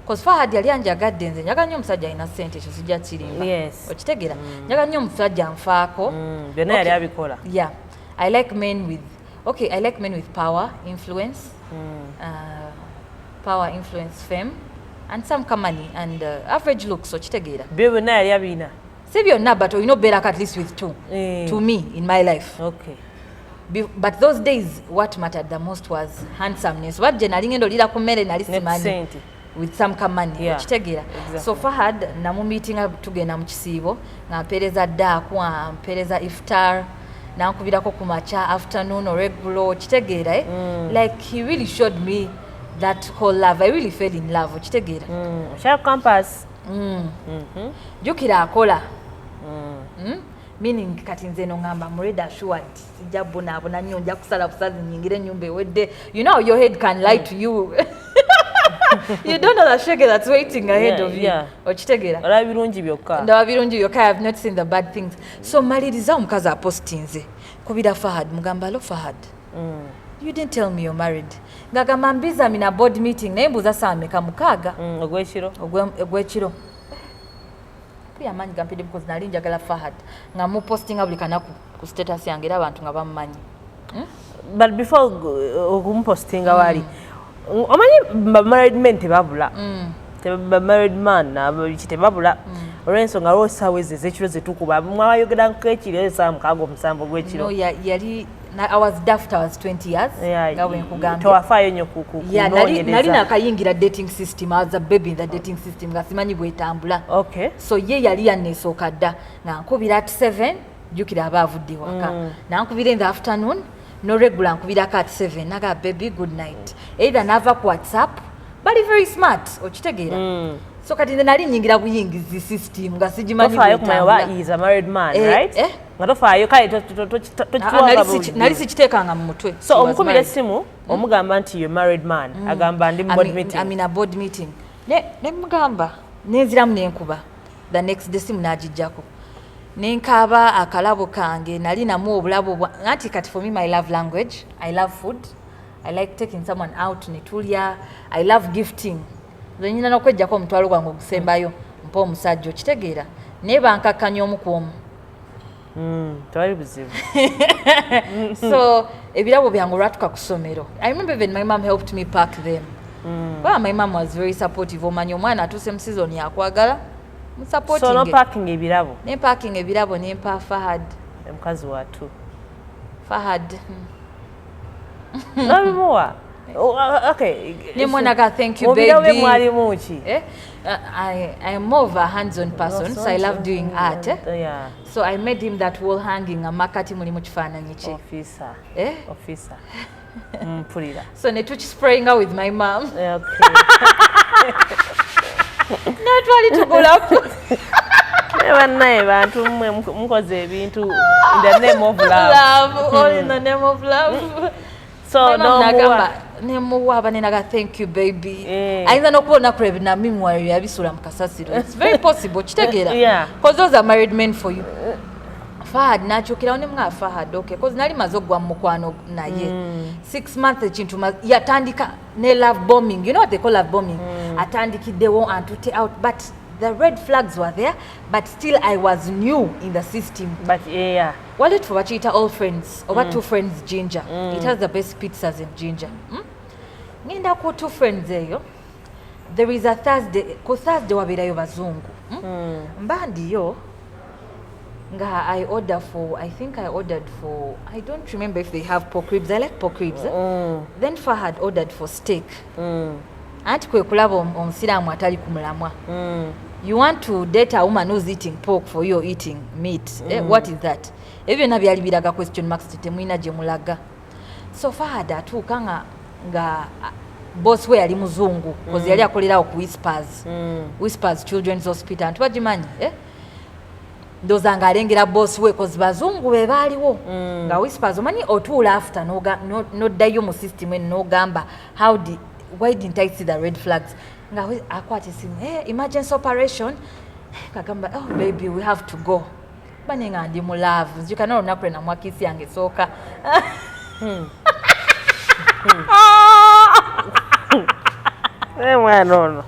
Because Fahad yali anjagadde nze njaga nnyo omusajja alina ssente ekyo sijja kirimba. Okitegeera njaga nnyo omusajja nfaako. Byonna yali abikola. Yeah. I like men with power, influence, fame, and some money and average looks. So chitegera. Byonna yali abina. Si byonna, but you know better at least with 2. To me in my life. Okay. But those days, what mattered the most was handsomeness. What generally ngendo lira kumere nali simani with some money. Yeah. Chitegera. Exactly. So Fahad namu meeting tugenda mu kisibo nga mpereza daku mpereza iftar. Nankubirako kumacha afternoon or regular kitegeera like he really showed me that whole love. I really fell in love kitegeera sharp campus jukira akola meaning kati nze no ngamba mureda assured sijja bona nnyo nja kusala busazi nyingire nyumba ewedde you know your head can lie to you you don't know the sugar that's waiting ahead of you okitegeera ndaba birungi byokka I have not seen the bad things. So maliriza omukazi apostinze kubira Fahad mugamba lo Fahad you didn't tell me you're married ngagamba mbiza mina board meeting naye mbuza saa meka mukaaga ogwekiro kuya amanyi gampide because nali njagala Fahad nga mu postinga buli kanaku ku status yange era abantu nga bamumanyi but before okumpostinga wali omanyi married men tebabula married man tebabula olw'ensonga lw'osaawa ezekiro zetukuba mwayogera nk'ekiro esaawa 6 gw'ekiro I was daft. I was 20 years. Tewafaayo nnyo kunoonyereza. Nali nakayingira dating system. I was a baby in the dating system. Nga simanyi bwetambula. Okay. So ye yali yanneesooka dda. Nankubira at 7, jjukira aba avudde waka. Nankubira in the afternoon, no regular nkubirako at 7. Naga baby good night. Either nava ku WhatsApp, but very smart. Okitegeera. So kati nze nali nyingira buyingizi system nga sigimanyi bwetambula. He is a married man, right? Nga tofaayo kale nali sikiteekanga mu mutwe. So omukubira essimu omugamba nti you're married man agamba ndi board meeting. I'm in a board meeting. Ne mugamba nenziramu nenkuba. The next day simu n'agijjako. Nenkaaba akalabo kange nali namu obulabo nti kati for me my love language. I love food. I like taking someone out netulya. I love gifting. Nze nyina n'okwejjako omutwalo gwange ogusembayo mpa omusajja okitegeera naye bankakkanya omu ku omu. Tewali buzibu. So ebirabo byange olwatuka ku ssomero. I remember even my mom helped me pack them. Well, my mom was very supportive. Omanyi omwana atuuse mu season yakwagala musupporting. So no packing ebirabo. Ne packing ebirabo ne mpa Fahad. Mukazi watu. Fahad. No more. Okay. Nemonaga thank you baby. Obidawe mwali muki. I am more of a hands-on person, so I love doing art. Yeah. So I made him that wall hanging amakati mulimu kifaananyi kye. Officer. Officer. Mpulira. So ne spraying out with my mom. Okay. Not really to go up. Bannaye bantu mmwe mukoze ebintu in the name of love. Love, all in the name of love. So no nemuwaba nenaga thank you baby. Ayinza n'okubona kureba na memory yabisula mu kasasiro. It's very possible kitegeera. Yeah. Because those are married men for you. Fahad nachukirawo ne mga Fahad okay cause nali maze ogwa mu mukwano naye 6 months ekintu yatandika ne love bombing you know what they call love bombing atandikiddewo antute out but the red flags were there but still I was new in the system but yeah wallet for bakiyita all friends oba two friends ginger it has the best pizzas in ginger ngenda ku two friends eyo there is a Thursday ku Thursday wabirayo bazungu mbandiyo nga I ordered for I don't remember if they have pork ribs. I like pork ribs. Then Fahad ordered for steak. Anti kwe kulaba omusiraamu atali ku mulamwa. You want to date a woman who's eating pork for you eating meat. What is that? Ebyo na byali biraga question marks tetemwina gye mulaga. So Fahad atuuka nga boss we yali muzungu because yali akolerawo ku Whispers Children's Hospital. Antu bagimanyi ndozanga alengera boss we cause bazungu be baaliwo nga Whispers omanyi otuula after noddayo mu system no gamba why didn't I see the red flags nga akwate simu emergency operation kagamba oh baby we have to go bane nga ndi mu love njikana olunaku na mwakisi yange sooka mwana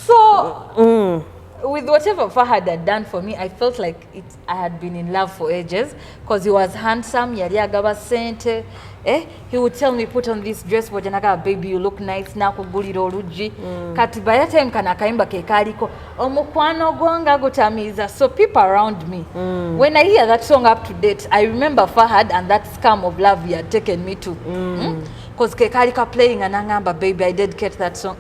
so with whatever Fahad had done for me, I felt like I had been in love for ages because he was handsome, yali agaba sente, he would tell me put on this dress bojanaga baby you look nice nakugulira oluji kati by the time kana kaimba ke kaliko omukwano gonga gutamiza so people around me when I hear that song up to date I remember Fahad and that scam of love he had taken me to because ke kalika playing and angamba baby I dedicate that song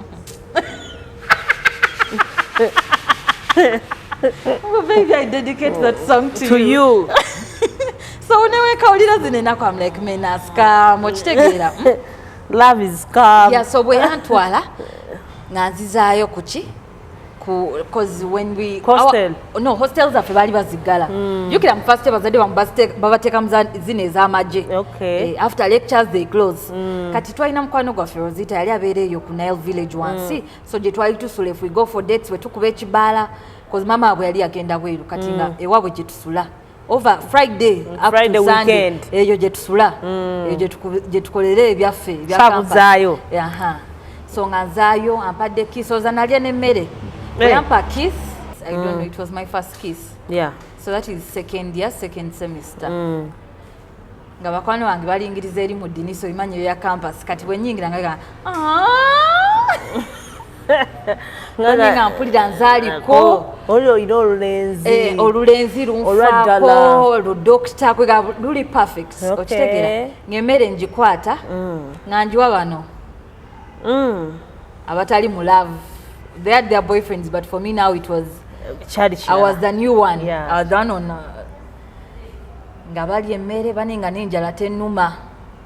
oh, baby, I dedicate that song to you. So whenever Kaulira zinenako, I'm like, mena scam, ochitegeera. Love is scam. Yeah, so we antwala nganzizayo kuchi because when we hostels afe bali bazigala yukira mu first bazade babateka zine z'amagye okay after lectures they close kati twalina mukwano gwa Ferozita yali abeereyo ku Nile village wansi so je twali tusula if we go for dates we tukuba ekibala because mama abwe yali agenda bweru kati nga ewabwe gye tusula over Friday up Friday to Sunday weekend eyo gye tusula eyo gye tukolera ebyaffe ebyakampa so nganzaayo ampadde kiss ozanalya n'emmere Grandpa kiss, I don't know, it was my first kiss. Yeah. So that is second semester. Nga bakwano wange balingiriza eri mu ddini so imanyi ya campus kati bwe nyingira nga nga mpulira nzaaliko olwo ino olulenzi olulenzi lunfaako ludokita kwega luli perfect okitegeera ng'emmere ngikwata nga njiwa bano abatali mu love. They had their boyfriends, but for me now it was I was the new one. Yeah. I was the one on nga bali emmere bane nga nenjala tennuma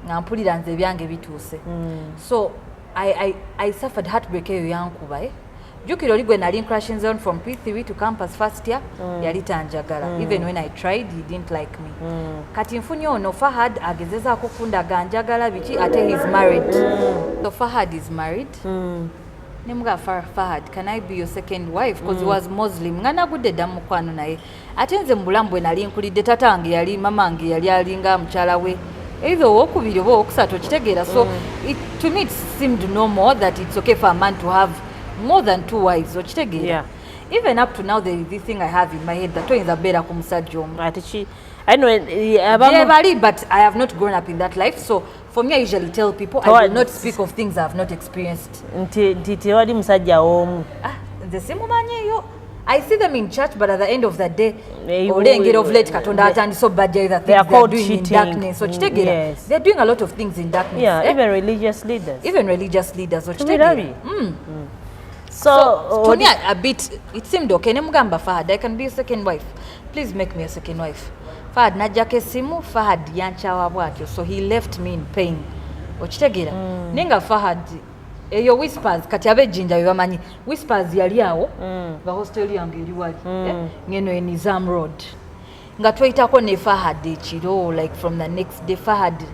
nga mpulira nze byange bituuse. So I suffered heartbreak eyo yankuba jukiro ligwe nali crashing zone from P3 to campus first year yali tanjagala even when I tried he didn't like me kati nfunye ono Fahad agezeza kukunda ganjagala biki ate he's married so Fahad is married Nimuga Fahad, can I be your second wife? Because he was Muslim. Ngana gude damu kwano naye. Atenze mbulambwe nali nkulidde tata wange yali mama wange yali alinga mchala we. Either okubiri oba okusatu kitegeera. So to me it seemed normal that it's okay for a man to have more than two wives. Okitegeera. Yeah. Even up to now there is this thing I have in my head that is a better kumusajja omu. I know but I have not grown up in that life. So for me I usually tell people I will not speak of things I have not experienced. Tewali musajja omu. The same manyeyo. I see them in church but at the end of the day olengera of late katonda atandise obajja that things they are doing cheating. In darkness. So yes. They're doing a lot of things in darkness. Yeah, even religious leaders. So So to me a bit it seemed okay nemugamba Fahad I can be a second wife. Please make me a second wife. Fahad najjako essimu Fahad yankyawa bwatyo so he left me in pain okitegeera nenga Fahad eyo Whispers kati abejjinja bebamanyi Whispers yali awo nga hostel yange eri wali ngeno e Nizam Road nga tweyitako ne Fahad ekiro like from the next day Fahad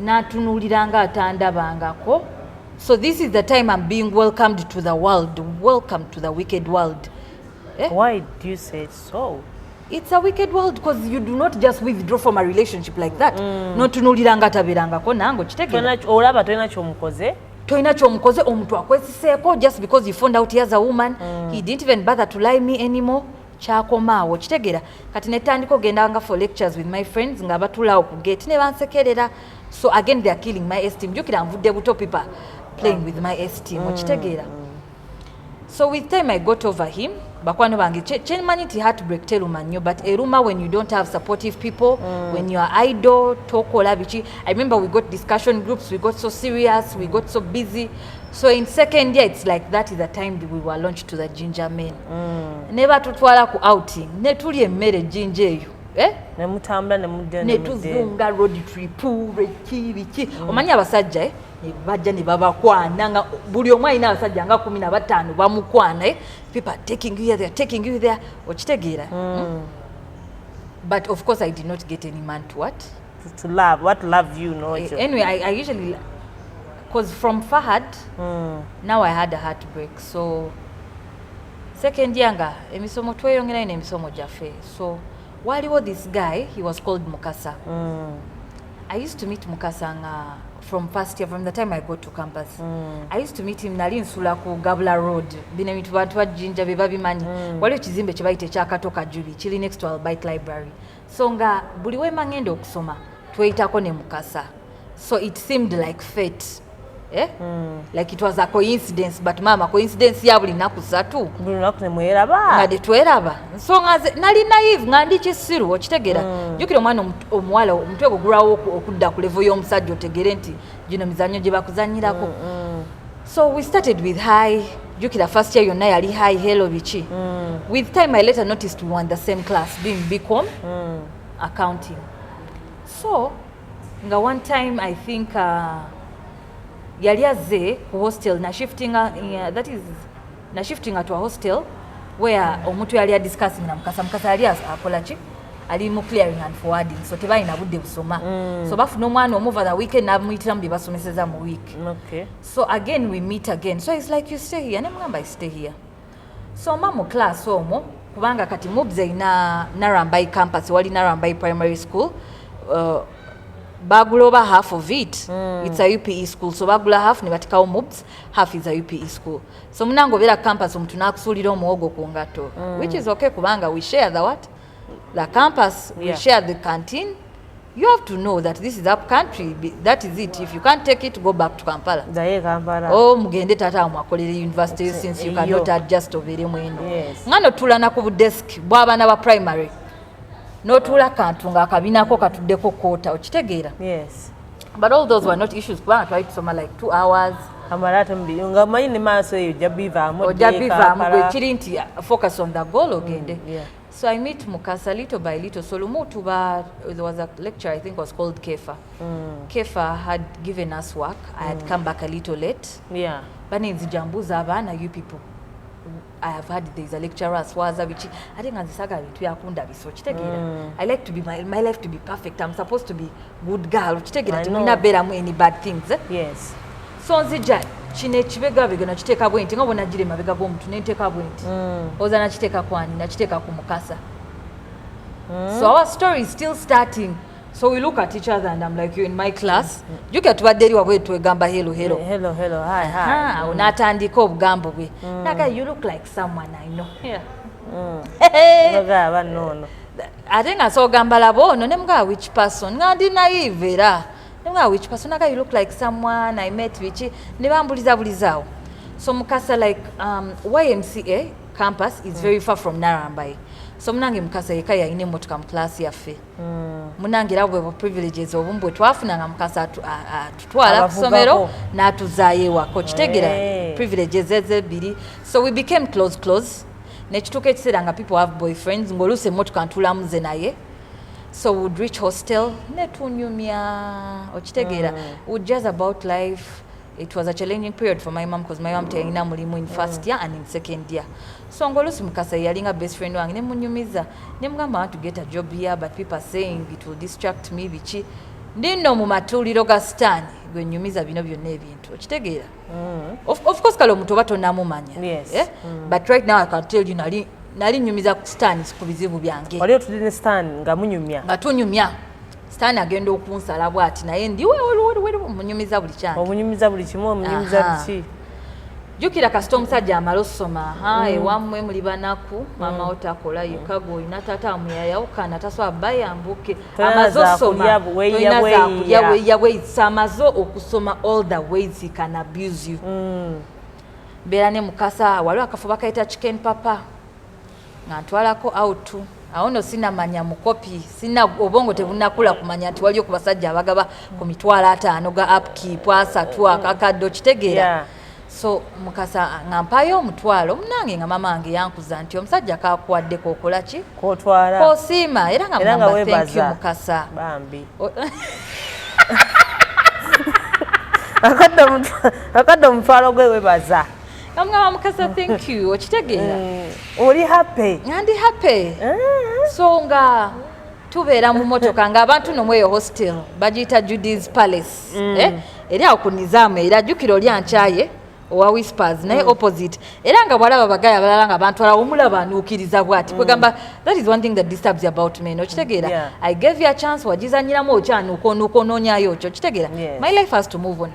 n'atunuuliranga atandabangako so this is the time I'm being welcomed to the world, welcome to the wicked world. Why do you say so? it's a wicked world because you do not just withdraw from a relationship like that. Notunulira nga taberangako nango kitegera. Olaba toina kyomukoze. Toina kyomukoze omuntu akwesiseeko just because you found out he has a woman. He didn't even bother to lie me anymore. Chakomaawo kitegera. Kati netandika ogendanga for lectures with my friends nga batulaawo ku gate ne bansekerera. So again they are killing my esteem. Jukira nvudde buto people playing with my esteem. Kitegera. So with time I got over him. Bakwano bange chenmanyi ti heartbreak teluma nnyo, but eruma when you don't have supportive people, when you are idle, tokola bichi. I remember we got discussion groups, we got so serious, we got so busy. So in second year it's like that is the time that we were launched to the ginger men. Never tutwala ku outing. Ne tuli emmere ginger eyo. Ne mutambula ne mudde ne tuzunga road trip bichi. Omanyi abasajja bajja ne babakwana nga buli omwe alina abasajja nga 15 bamukwana people are taking you here, they are taking you there. Okitegeera. But of course I did not get any man to what? To love. What love you know? Anyway, I usually, because from Fahad, now I had a heartbreak. So second younger, emisomo tweyongera ine emisomo jaffe. So waliwo this guy, he was called Mukasa. I used to meet Mukasa from first year, from the time I got to campus. I used to meet him nali nsula ku Gabula Road. Bine mitu bantu wa jinja bebabimanyi. Waliwo kizimbe kye bayite kyakatoka Julie, kiri next to Albite Library. So nga buli wema ngenda okusoma tweyitako ne Mukasa. So it seemed like fate. Like it was a coincidence, but mama coincidence ya buli naku satu. Buli naku ne mweraba. Nga de tweraba. So nga nali naive nga ndi kisiru okitegera. Jukira omwana omuwala omutwe ogulawo okudda ku level y'omusajja otegere nti gino mizanyo gye bakuzanyirako. So we started with high. Jukira first year yonna yali high hello bichi. With time I later noticed we were in the same class doing BCom accounting. So nga one time I think yali azze ku hostel na shifting that is na shifting to a hostel where omuntu yali discussing na Mukasa yali akola ki ali mu clearing and forwarding, so tebalina budde busoma. So bafuna omwana over the weekend namuyitira mu basomeseza mu week. Okay. So again we meet again, so it's like you stay here, ne mugamba I stay here. So mama class omwo kubanga kati mubze ina Narambai campus, wali Narambai primary school. Bagula over half of it. It's a UPE school, so bagula half ne batikawo mobs, half is a UPE school. So munango bera campus omuntu nakusulira omuwogo ku ngato, which is okay kubanga we share the what? The campus, we share the canteen. You have to know that this is up country, that is it. If you can't take it, go back to Kampala. Oh, mugende tata mwakolere university since you cannot adjust overe mwendo. Ngano tulana ku desk bw'abaana ba primary. Notula kantu nga kabinako katuddeko kota okitegeera. Yes. But all those were not issues. Kubanga twali tusoma like 2 hours. Amalata mbi nga manyi ne maaso eyo jabivaamu. Ojabivaamu gwe kiri nti focus on the goal ogende. So I meet Mukasa little by little. So Lumutuba, there was a lecture I think was called Kefa. Kefa had given us work. I had come back a little late. Yeah. But in Zijambuza abana you people. I have heard there is a lecturer as Swaza which I think anzisaga bintu yakunda bisokitegera. I like to be my life to be perfect. I'm supposed to be good girl. Kitegera timina bera mu any bad things. Yes. So nzija chine chibega bigana kiteka bwenti nga bona jire mabega bw'omuntu nenteka bwenti. Oza na kiteka kwani na kiteka ku Mukasa. So our story is still starting. So we look at each other and I'm like, you in my class. You get what deri wabwe twegamba hello. Hello, hi. Unatandika obugambo bwe. Naga you look like someone I know. Yeah. No. I think I saw gamba labo no nemga which person. Ngandi naive era. Nemga which person naga you look like someone I met which ne bambuliza bulizao. So Mukasa like YMCA campus is very far from Narambai. So munange Mukasa yeka ya ine motoka mu class yaffe. Munange labo privileges obumbwe twafuna nga Mukasa tutwala kusomero natuzaye wako kitegera privileges ezebiri. So we became close. Nekituka ekisera nga people have boyfriends ngoluse motoka ntula muze naye. So we would reach hostel netunyumya okitegera. We would jazz about life. It was a challenging period for my mom because my mom tayina mulimu in first year and in second year. So ngolusi Mukasa yalinga best friend wange ne munyumiza ne mugamba I want to get a job here but people are saying it will distract me bichi ndino mu matuliro ga Stan gwe nyumiza bino byonna ebintu okitegeera. Of course kale omuntu bato namumanya. Yes. But right now I can tell you nali nali nyumiza ku stand ku bizibu byange wali otudde ne stand nga munyumya nga tunyumya stand agenda okunsala bwati naye ndi munyumiza buli kyange omunyumiza buli kimu omunyumiza biki jukira kasita omusajja amala osoma ewammwe muli banaku mama otakola yekago olina taata amuyayawukana tasobola bayambuke amaze osoma amaze okusoma all the ways he can abuse you mbeera ne mukasa waliwo akafo bakayita chicken papa nga ntwalako out awo no sinamanya mukopi sina obongo tebunakula kumanya nti waliyo ku basajja abagaba ku mitwalo 5 ga upkeep asatu akakaddo kitegeera so mukasa ngampayo omutwalo munange nga mama wange yankuza nti omusajja kakuwadde kokola ki kotwala kosiima era nga mugamba thank you mukasa bambi akadde omutwalo gwe webaza Kamugamba mukasa thank you okitegeera oli happy ndi happy so nga tubeera mu motoka nga abantu nomweyo hostel bagiyita Judy's Palace eri awo ku nizaamu era jjukira oli ankyaye owa whispers naye opposite era nga bwalaba bagaya abalala nga bantwala omulaba anuukiriza bwati kwegamba that is one thing that disturbs about men okitegeera I gave you a chance wagizanyiramu okyanuukonoonyayo okyo okitegeera my life has to move on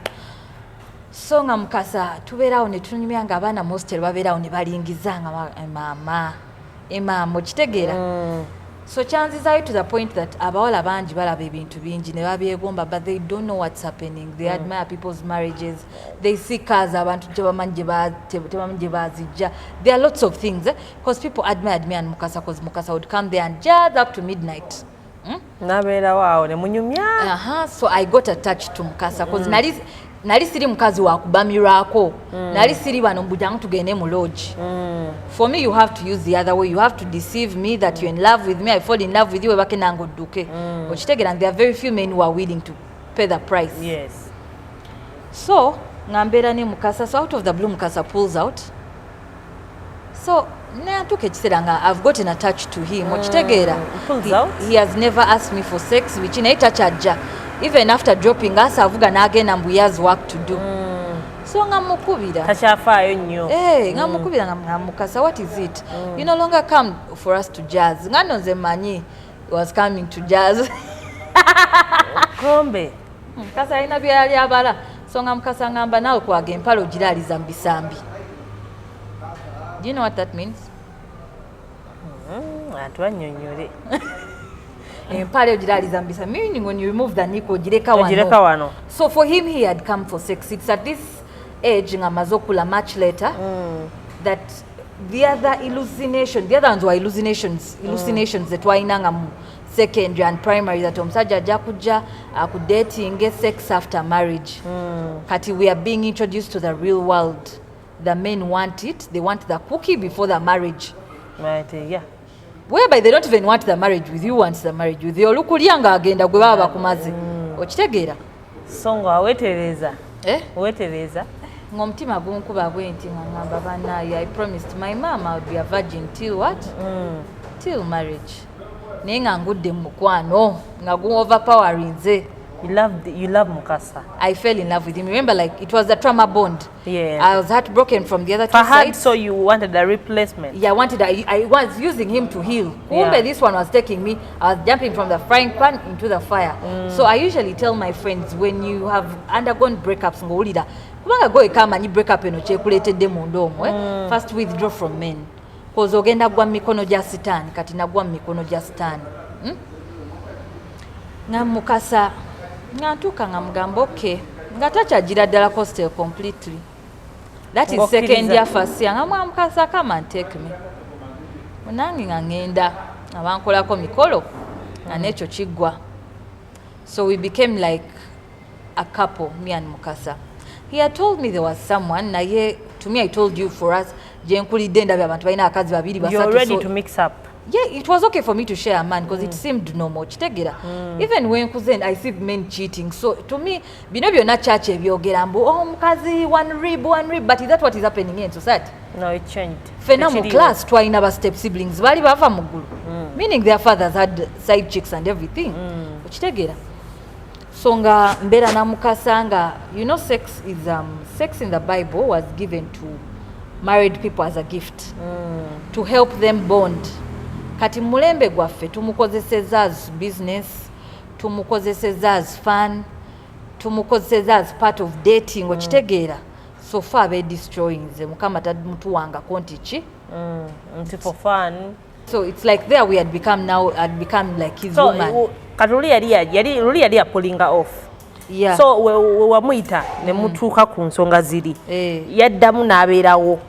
so nga mukasa tubeerawo ne tunyumya nga abaana mu hostel babeerawo ne balingiza nga emaama okitegeera so chances are to the point that abawala bangi balaba ebintu bingi ne babyegomba but they don't know what's happening they admire people's marriages they see cars abantu tebamanyi gye bazijja there are lots of things because people admired me and mukasa because mukasa would come there and just up to midnight nabeera waawo ne munyumya so I got attached to mukasa because nali siri mukazi wa kubamirwako nali siri bano mbujangu tugende mu lodge for me you have to use the other way you have to deceive me that you're in love with me I fall in love with you webake nange odduke okitegera and there are very few men who are willing to pay the price so ngambeera ne mukasa so out of the blue mukasa pulls out so natuka ekiseera nga I've gotten attached to him okitegeera he has never asked me for sex which naye takyajja even after dropping us avuga n'agenda mbu he has work to do so nga mukubira takyafaayo nnyo nga mukubira nga mukasa what is it you no longer come for us to jazz nga nno nze manyi was coming to jazz kombe mukasa alina byeyali abala so nga mukasa ngamba nawe kwaga empala ogiraaliza mu bisambi do you know what that means atwannyonnyole empale ogiraaliza mu bisambi meaning when you remove the nick ogireka wano so for him he had come for sex it's at this age nga amaze okula much later that the other ones were hallucinations that twayinanga mu secondary and primary that omusajja ajja kujja akudating sex after marriage kati we are being introduced to the real world the men want it they want the cookie before the marriage whereby they don't even want the marriage with you wants the marriage with you olukulya nga agenda gwe baba bakumaze okitegeera so nga weetereza ng'omutima gunkuba bwe nti nga ngamba banaye I promised my mama I'll be a virgin till what till marriage naye nga ngudde mu mukwano nga gu overpowering nze you love mukasa I fell in love with him remember like it was a trauma bond I was heartbroken from the other two sides so you wanted a replacement I was using him to heal kumbe this one was taking me I was jumping from the frying pan into the fire so I usually tell my friends when you have undergone breakups ng'owulira kubanga gwe kamanyi breakup eno kyekuleetedde munda omwe first withdraw from men cause ogenda gwa mu mikono gya sitaani kati nagwa mu mikono gya sitaani nga mukasa nga ntuuka nga mugamba okay nga takyagira ddala hostel completely that is second year first year nga mwamukasa come and take me munange nga ngenda abankolako mikolo nga n'ekyo kiggwa so we became like a couple me and mukasa he had told me there was someone naye to me I told you for us gye nkulidde ndabye abantu balina akazi babiri basatu you're ready to mix up it was okay for me to share a man because it seemed normal kitegera even when kuzen I see men cheating so to me bino byonna church ebyogera mbu omukazi one rib but is that what is happening in society no it changed fena mu class twalina ba step siblings bali bava mu ggulu meaning their fathers had side chicks and everything kitegera so nga mbeera namukasa nga you know sex in the Bible was given to married people as a gift to help them bond. Kati mulembe gwaffe tumukozeseza as business, tumukozeseza as fun, tumukozeseza as part of dating okitegeera. So far be destroying ze mukama mutuwanga konti ki for fun. So it's like there we had become like his woman. Katuli yali pulling off. Yeah. So we wamuita ne mutuuka ku nsonga ziri. Yaddamu n'abeerawo.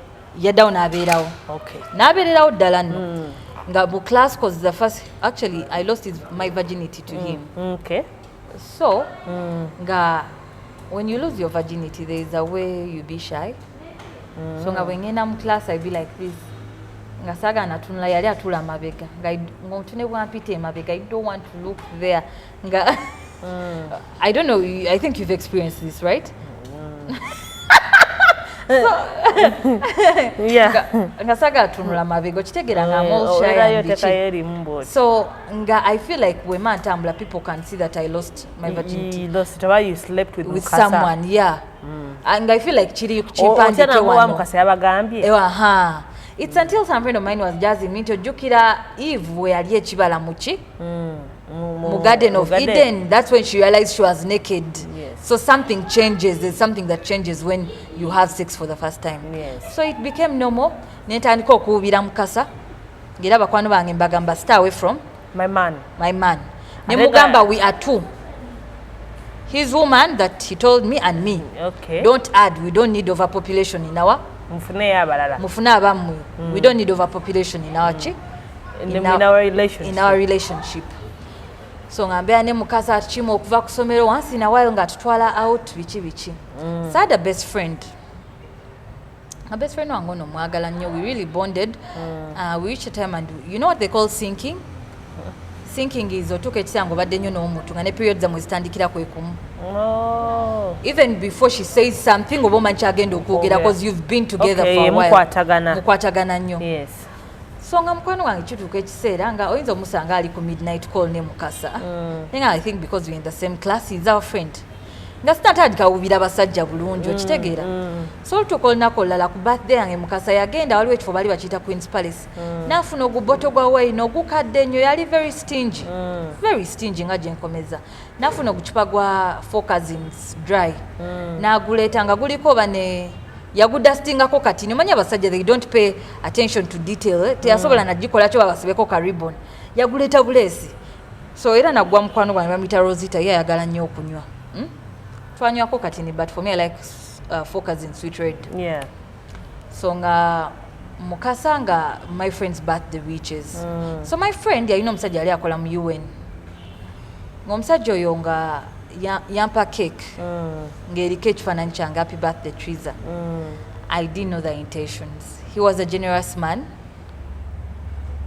Okay. N'abeerawo ddala nno. Nga mu class cause the first actually I lost my virginity to him. Okay. So nga when you lose your virginity there is a way you be shy. So nga wengena mu class I be like this. Nga saga natunula yali atula mabega. Nga ngomtune bwampite mabega. I don't want to look there. Nga I don't know, I think you've experienced this, right? Yeah. Nga saga tunula mabego chitegera nga all shy and bitchy. So nga I feel like when man tambula people can see that I lost my virginity. You lost it while you slept with someone, yeah. And I feel like chiri chipandike wano. It's until some friend of mine was jazzing me to jukira Eve we yali ekibala muchi. Mu Garden of Eden. That's when she realized she was naked. Yes. So something changes. There's something that changes when you have sex for the first time. Yes. So it became normal. Netandika okuwubira mukasa. Ngira bakwano bange mbagamba stay away from my man. Ne mugamba we are two. His woman that he told me and me. Okay. Don't add. We don't need overpopulation in our. Mufune abamu. We don't need overpopulation in our in our relationship. In our relationship. So ngambea ne mukasa chimo okuva ku somero once in a while nga tutwala out bichi. So I had a best friend. My best friend wange ono mwagala nnyo. We really bonded. We reached a time and you know what they call sinking? Sinking is otuka ekisango badde nnyo n'omuntu nga ne periods zamwe zitandikira kwekumu. Even before she says something oba omanyi kyagenda okwogera because you've been together for a while. Mukwatagana nnyo. Yes. So nga mukwano wange kituuka ekiseera nga oyinza omusanga ali ku midnight call ne mukasa. Nga I think because we're in the same class, he's our friend. Nga sinatandika wubira basajja bulungi okitegeera. So olutuuka olunaku olulala ku birthday yange mukasa yagenda waliwo ekifo bali bakiyita Queen's Palace. N'afuna oguboto gwa wine ogukadde nnyo yali very stingy. Very stingy nga gye nkomeza. N'afuna ogucupa gwa Four Cousins dry. N'aguleeta nga guliko bane yagudastingako kati nomanya abasajja they don't pay attention to detail. Teyasobola nagikola kyo babasibeko ka ribbon. Yaguleeta bulesi. So era nagwa mukwano gwange bamuyita Rosita ye ayagala nnyo okunywa. Twanywako katini but for me I like Four Cousins sweet red. Yeah. So nga mukasa nga my friend's birthday reaches. So my friend yalina omusajja yali akola mu UN. Ng'omusajja oyo nga yampa cake. Ng'eriko ekifaananyi kyange happy birthday Triza. I didn't know the intentions. He was a generous man.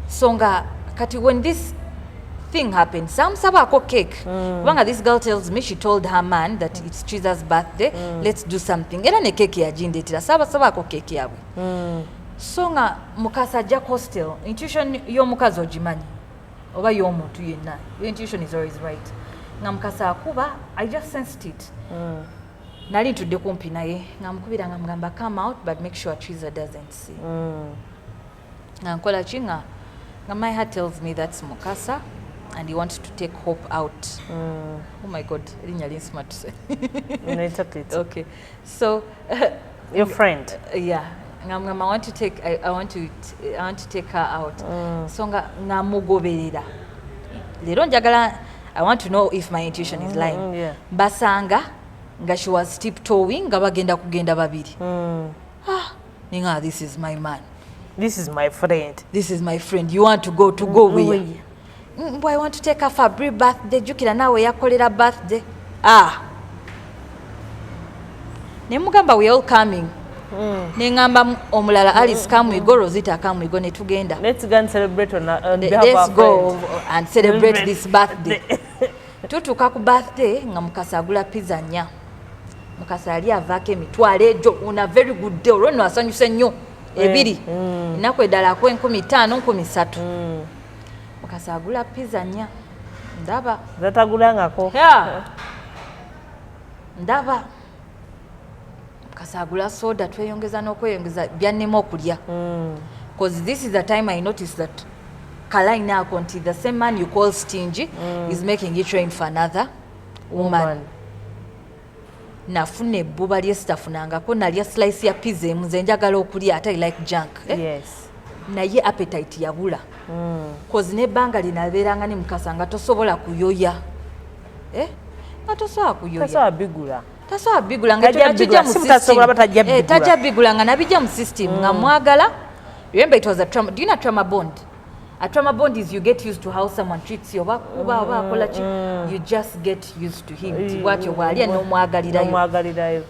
So nga kati when this thing happened, samusabako cake. Kubanga this girl tells me she told her man that it's Triza's birthday, let's do something. Era ne cake yagindetera sabako cake yabwe. So nga mukasa ajja hostel, intuition y'omukazi ogimanyi oba y'omuntu yenna. Your intuition is always right. Nga mukasa akuba, I just sensed it. Nali ntudde kumpi naye nga mukubira nga mugamba come out but make sure Triza doesn't see. Nga nkola ki nga my heart tells me that's mukasa and he wants to take Hope out. Oh my God, really smart to say. No, it's okay. Okay, so your friend. Yeah, I want to take. I want to take her out. So nga mugoberera. Lero njagala. I want to know if my intuition is lying. Yeah. Basanga nga she was tiptoeing nga bagenda kugenda babiri. Ninga, this is my man. This is my friend. This is my friend. You want to go where? Boy, I want to take her for a brief birthday. Jukira nawe yakolera birthday. Nemugamba we all coming. Nengamba omulala Alice come we go, Rosita come we go ne tugenda. Let's go and celebrate on behalf let's of go and celebrate this birthday. Tutuka ku birthday nga mukasa agula pizza nya. Mukasa ali avake emitwalo ejo una very good day. Olwo asanyuse nnyo. Ebiri. Nakwe dala ku 15 13. Mukasa agula pizza nya. Ndaba. Zatagulangako. Yeah. Ndaba. kasagula soda tweyongeza n'okweyongeza byannema okulya because this is the time I noticed that Kalaina Conti, the same man you call stingy, is making it rain for another woman. Nafune buba lyestafunangako nalya slice ya pizza emuze njagala okulya ate I like junk. Yes. Naye appetite yabula. Cause nebbanga linabeeranga ne mukasa nga tosobola kuyoya. Nga tosobola kuyoya. Tasobola bigula. Tasobola bigula nga tunakijja mu system. Tajja bigula nga nabijja mu system nga mwagala. Remember it was a trauma. Do you know trauma bond? A trauma bond is you get used to how someone treats you. You just get used to him. What you wali no mwagalirayo.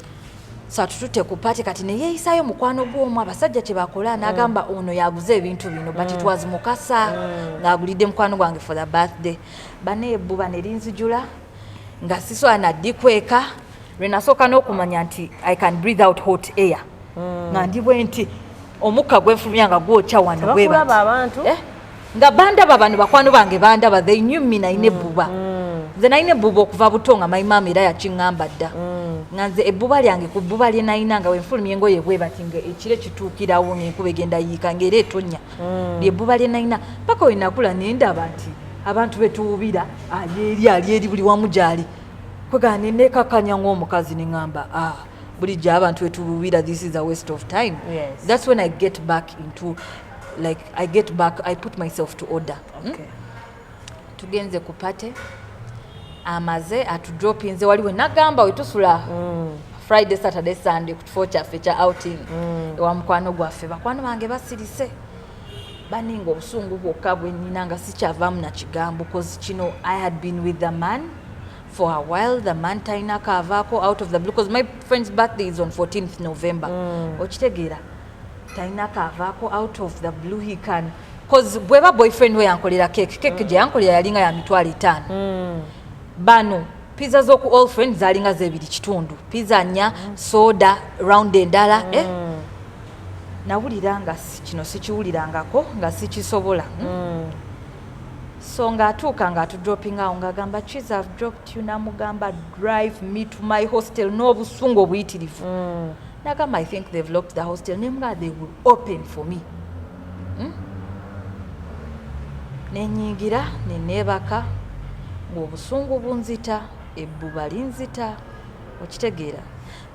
So tutute kupate kati ne yeyisayo mukwano gw'omu abasajja kye bakola n'agamba ono yaguze ebintu bino but it was mukasa ng'agulidde mukwano gwange for the birthday. Bane ebbuba ne linzijula nga sisobola naddi kweka lwe nasooka n'okumanya nti I can breathe out hot air. Nga ndi bwe nti omukka gwefulumya nga gwokya wano bwe abantu. Nga bandaba bano bakwano bange bandaba they knew me naine ebbuba. Nze naine ebbuba okuva buto nga my mama era yakiŋŋamba dda. Nga nze ebbuba lyange ku bbuba lye nayina nga wenfulumya engoye bwe bati nga ekire kituukirawo ng'enkuba egenda yiika ng'era etonnya. Lyebbuba lye nayina paka we nakula ne ndaba nti abantu betuwubira ali eri buli wamu gy'ali. Kwegana ne neekakanya ng'omukazi ne ŋŋamba bulijjo abantu betuwubira this is a waste of time. Yes. That's when I get back into I put myself to order. Okay. Tugenze ku pate amaze atudropinze waliwe nagamba wetusula Friday Saturday Sunday ku kifo kyaffe kya outing wa mukwano gwaffe bakwano bange basirise baninga obusungu bwokka bwe nnina nga sikyavaamu na kigambo because kino I had been with the man for a while. The man talina kaavaako out of the blue because my friend's birthday is on 14th November. Okitegeera talina kaavaako out of the blue he can because bweba boyfriend we yankolera cake gye yankolera yalinga ya mitwalo 5. Bano pizza z'oku all friends zalinga z'ebiri kitundu pizza 4 soda round endala nawulira nga kino sikiwulirangako nga sikisobola. So ng'atuuka ng'atudropinga awo ng'agamba cheese I've dropped you namugamba drive me to my hostel n'obusungu obuyitirivu. Nagamba I think they've locked the hostel nemga they will open for me. Nenyingira neneebaka ng'obusungu bunzita ebbuba linzita okitegeera.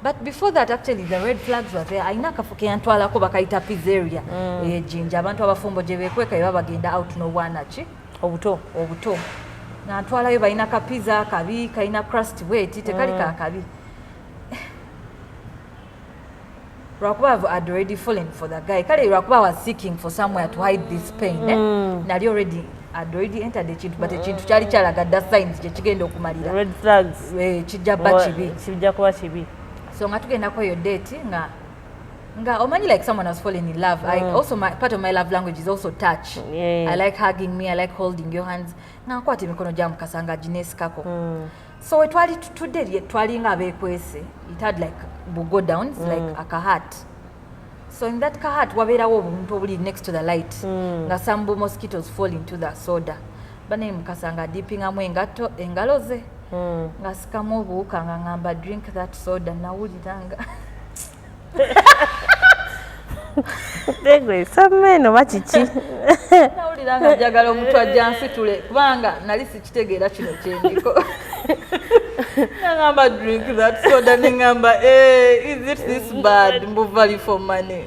But before that actually the red flags were there. Ayina akafu ke yantwalako bakayita pizzeria ejinja abantu abafumbo gye beekweka baba bagenda out n'obwana ki obuto n'antwalayo balina kapiza kabi kalina crust weti tekali kabi. Rakuba had already fallen for the guy. Kale Rakuba was seeking for somewhere to hide this pain. Nali had already entered the chintu but chintu kyali kyalagadda signs gye kigenda okumalira. Red flags. Kijja bachibi. Kijja kuba kibi. So nga tugenda ko yo date nga omanyi like someone has fallen in love. I also part of my love language is also touch. I like hugging me, I like holding your hands. Nga nkwata emikono gya mukasa nga ginesikako. So we twali nga abeekwese. It had like bugo downs like a kahat. So in that kahat wabeerawo obuntu obuli next to the light nga some mosquitoes fall into the soda. Bane mukasa nga dippingamu engalo ze nga sikamu obuwuka nga ngamba drink that soda nawuliranga. Degwe sameno machichi. Nawuliranga njagala omuntu ajja nsitule kubanga nali sikitegeera kino kyendiko. Nangamba drink that soda nengamba is it this bad mbu value for money.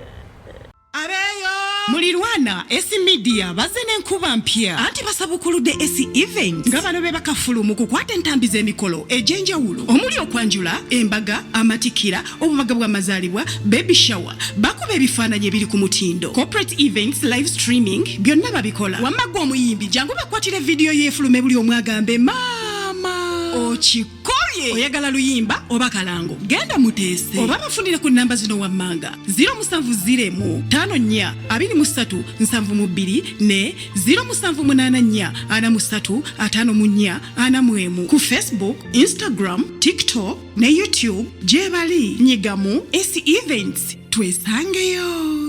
Mulirwana esi media baze n'enkuba mpya anti basabukuludde esi event nga bano be bakafulu mu kukwata entambi z'emikolo egy'enjawulo omuli okwanjula embaga amatikira obubaga bw'amazaalibwa baby shower bakuba ebifaananyi ebiri ku mutindo corporate events live streaming byonna babikola wamagwa omuyimbi jangu bakwatire vidiyo y'efulume buli omwagambe mama okikolye oyagala luyimba oba kalango genda muteese oba bafunire ku namba zino wammanga 0705423772 ne 0784435441 ku Facebook, Instagram, TikTok ne YouTube gyebali nyigamu esi events twesangeyo.